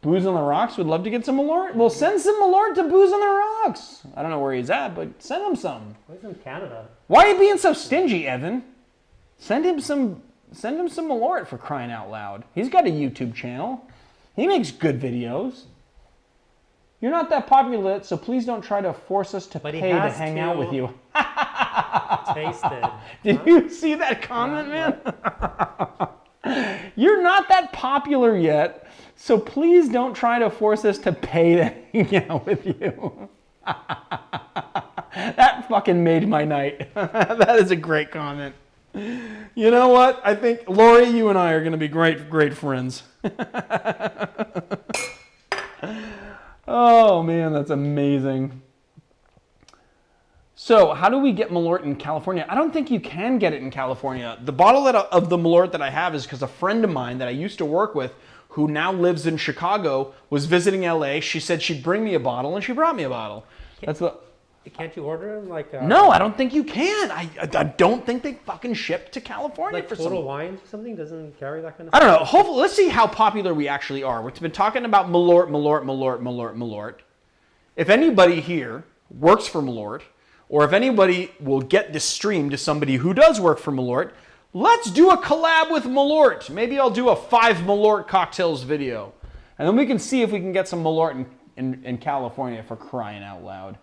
Booze on the Rocks would love to get some Malort? Well, send some Malort to Booze on the Rocks. I don't know where he's at, but send him some. Well, he's in Canada. Why are you being so stingy, Evan? Send him some Malort, for crying out loud. He's got a YouTube channel. He makes good videos. You're not that popular, so please don't try to force us to pay to hang out with you. Taste it. Did you see that comment, man? You're not that popular yet, so please don't try to force us to pay to hang out with you. That fucking made my night. That is a great comment. You know what? I think, Lori, you and I are going to be great friends. Oh, man, that's amazing. So, how do we get Malort in California? I don't think you can get it in California. The bottle of the Malort that I have is because a friend of mine that I used to work with, who now lives in Chicago, was visiting LA. She said she'd bring me a bottle, and she brought me a bottle. Can't you order them like? No, I don't think you can. I don't think they fucking ship to California like for Total Wines or something doesn't carry that kind of I stuff? don't know. Hopefully, let's see how popular we actually are. We've been talking about Malort. If anybody here works for Malort, or if anybody will get this stream to somebody who does work for Malort, let's do a collab with Malort. Maybe I'll do a 5 Malort cocktails video. And then we can see if we can get some Malort in California, for crying out loud.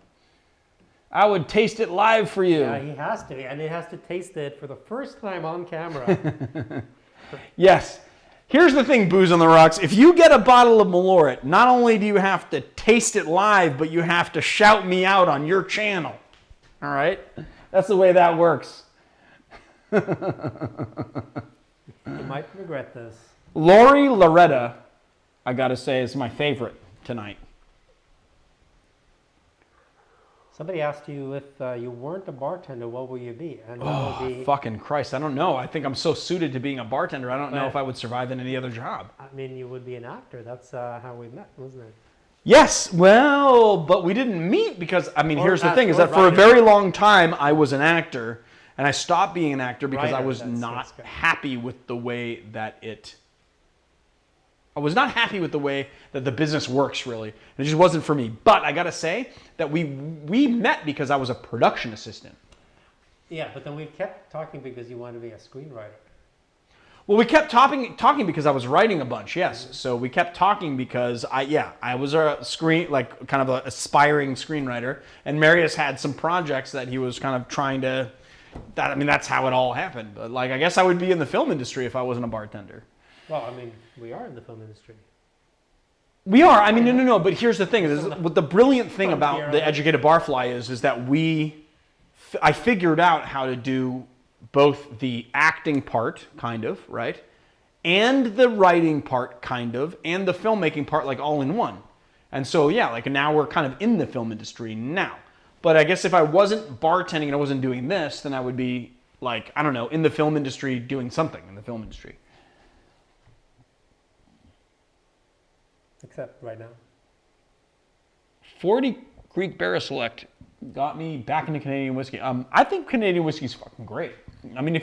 I would taste it live for you. Yeah, he has to. And he has to taste it for the first time on camera. Yes. Here's the thing, Booze on the Rocks. If you get a bottle of Malort, not only do you have to taste it live, but you have to shout me out on your channel. All right? That's the way that works. You might regret this. Lori Loretta, I got to say, is my favorite tonight. Somebody asked you if you weren't a bartender, what will you be? And Fucking Christ, I don't know. I think I'm so suited to being a bartender, I don't know if I would survive in any other job. I mean, you would be an actor. That's how we met, wasn't it? Yes, well, but we didn't meet because, I mean, here's the thing, is that for a very long time, I was an actor, and I stopped being an actor because I was not happy with the way that it was not happy with the way that the business works, really. It just wasn't for me. But I gotta say that we met because I was a production assistant. Yeah, but then we kept talking because you wanted to be a screenwriter. Well, we kept talking because I was writing a bunch, yes. So we kept talking because I was a kind of an aspiring screenwriter, and Marius had some projects that he was kind of trying to. That's how it all happened. But like, I guess I would be in the film industry if I wasn't a bartender. Well, I mean, we are in the film industry. We are. I mean, no. But here's the thing: what the brilliant thing about the Educated Barfly is that I figured out how to do both the acting part, kind of, right, and the writing part, kind of, and the filmmaking part, like all in one. And so, yeah, like now we're kind of in the film industry now. But I guess if I wasn't bartending and I wasn't doing this, then I would be like, I don't know, in the film industry doing something in the film industry. Except right now. 40 Greek Barrel Select got me back into Canadian whiskey. I think Canadian whiskey is fucking great. I mean,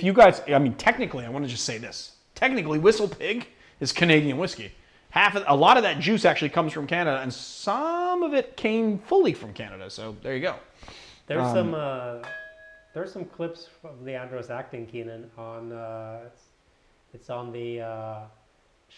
technically, I want to just say this. Technically, Whistle Pig is Canadian whiskey. A lot of that juice actually comes from Canada, and some of it came fully from Canada. So there you go. There's some clips of Leandro's acting, Keenan, on it's on the.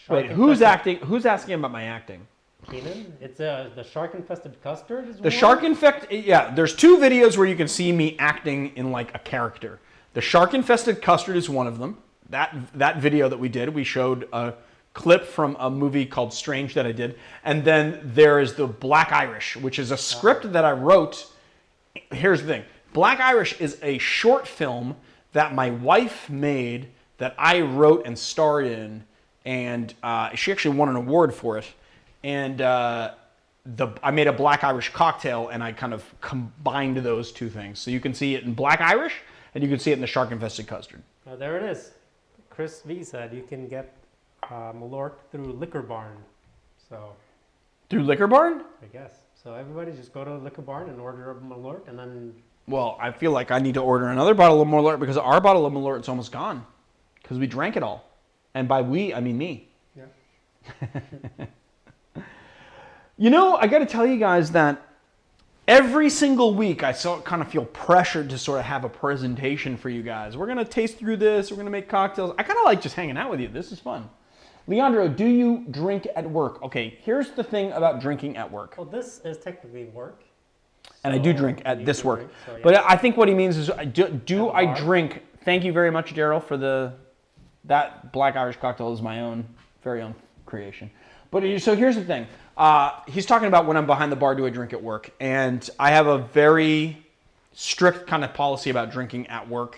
Wait, who's acting? Who's asking about my acting? Keenan, it's the shark-infested custard. Is the shark-infested, yeah. There's two videos where you can see me acting in like a character. The shark-infested custard is one of them. That video that we did, we showed a clip from a movie called Strange that I did, and then there is the Black Irish, which is a script that I wrote. Here's the thing: Black Irish is a short film that my wife made that I wrote and starred in, and she actually won an award for it. And I made a Black Irish cocktail, and I kind of combined those two things. So you can see it in Black Irish, and you can see it in the Shark-Infested Custard. Oh, there it is. Chris V said you can get Malort through Liquor Barn. So through Liquor Barn? I guess. So everybody just go to Liquor Barn and order a Malort, and then... Well, I feel like I need to order another bottle of Malort because our bottle of Malort is almost gone because we drank it all. And by we, I mean me. Yeah. You know, I got to tell you guys that every single week I kind of feel pressured to sort of have a presentation for you guys. We're going to taste through this. We're going to make cocktails. I kind of like just hanging out with you. This is fun. Leandro, do you drink at work? Okay, here's the thing about drinking at work. Well, this is technically work. And I do drink at this work. So, yeah. But I think what he means is, do I drink? Thank you very much, Daryl, for that Black Irish cocktail is my very own creation. But so here's the thing. He's talking about when I'm behind the bar, do I drink at work? And I have a very strict kind of policy about drinking at work.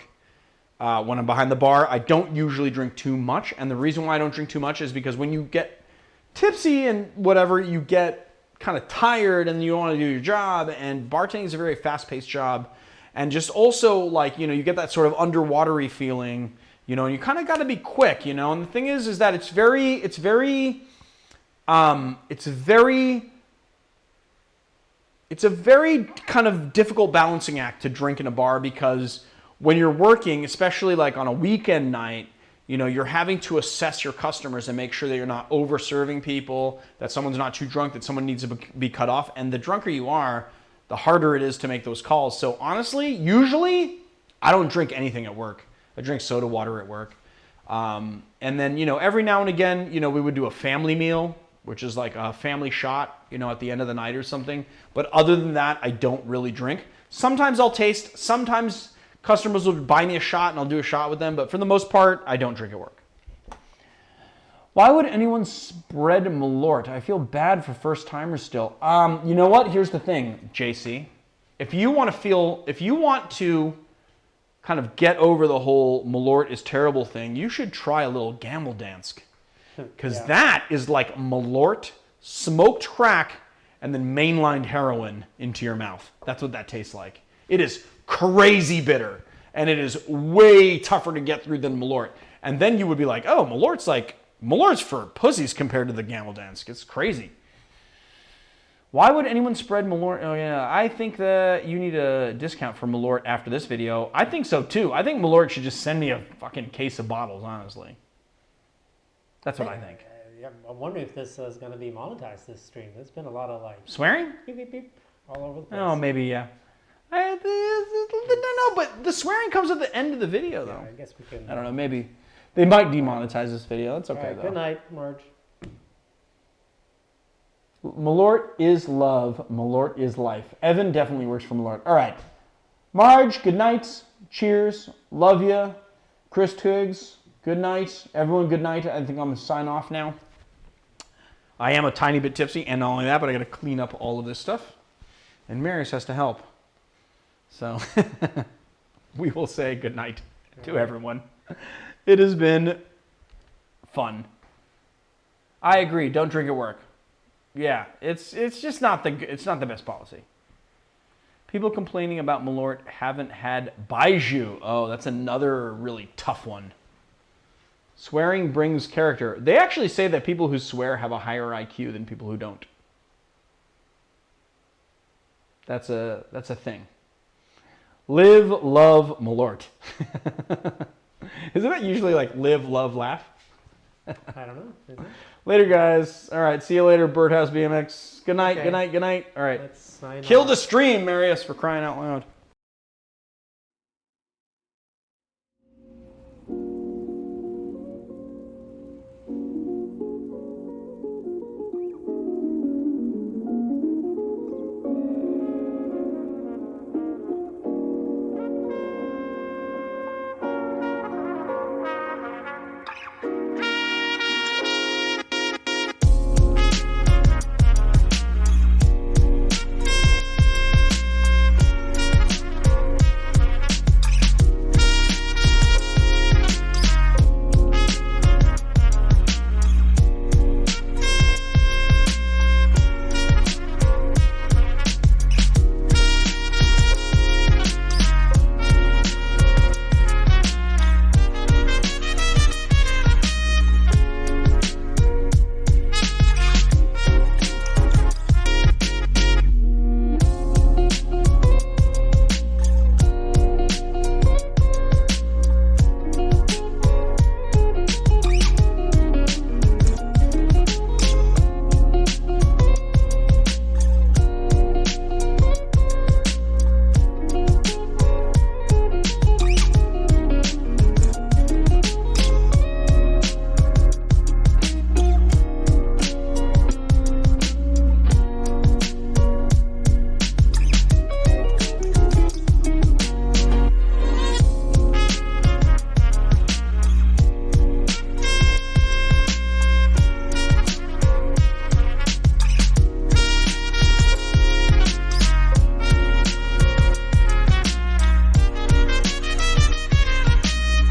When I'm behind the bar, I don't usually drink too much. And the reason why I don't drink too much is because when you get tipsy and whatever, you get kind of tired and you don't want to do your job. And bartending is a very fast-paced job. And just also like, you get that sort of underwatery feeling, and you kind of got to be quick, And the thing is that it's a very kind of difficult balancing act to drink in a bar because when you're working, especially like on a weekend night, you're having to assess your customers and make sure that you're not over-serving people, that someone's not too drunk, that someone needs to be cut off. And the drunker you are, the harder it is to make those calls. So honestly, usually I don't drink anything at work. I drink soda water at work. And then, every now and again, we would do a family meal, which is like a family shot, at the end of the night or something. But other than that, I don't really drink. Sometimes I'll taste. Sometimes customers will buy me a shot and I'll do a shot with them. But for the most part, I don't drink at work. Why would anyone spread Malort? I feel bad for first timers still. You know what? Here's the thing, JC. If you want to kind of get over the whole Malort is terrible thing, you should try a little Gamble Dansk. Because that is like Malort, smoked crack, and then mainlined heroin into your mouth. That's what that tastes like. It is crazy bitter, and it is way tougher to get through than Malort. And then you would be like, oh, Malort's for pussies compared to the Gamble Dansk. It's crazy. Why would anyone spread Malort? Oh, yeah, I think that you need a discount for Malort after this video. I think so, too. I think Malort should just send me a fucking case of bottles, honestly. That's what I think. I'm wondering if this is going to be monetized, this stream. There's been a lot of like Swearing? beep, beep, beep, all over the place. Oh, maybe, yeah. No, but the swearing comes at the end of the video, though. I guess we can. I don't know, maybe. They might demonetize this video. That's okay, All right, though. good night, Marge. Malort is love. Malort is life. Evan definitely works for Malort. All right. Marge, good night. Cheers. Love ya. Chris Twigs, good night. Everyone, good night. I think I'm going to sign off now. I am a tiny bit tipsy, and not only that, but I got to clean up all of this stuff. And Marius has to help. So we will say good night to everyone. It has been fun. I agree. Don't drink at work. Yeah, it's just not the best policy. People complaining about Malort haven't had Baiju. Oh, that's another really tough one. Swearing brings character. They actually say that people who swear have a higher IQ than people who don't. That's a thing. Live, love, Malort. Isn't it usually like live, love, laugh? I don't know. Is it? Later, guys. All right, see you later, Birdhouse BMX. Good night, Okay. good night, good night. All right. Let's sign Kill off. the stream, Marius, for crying out loud.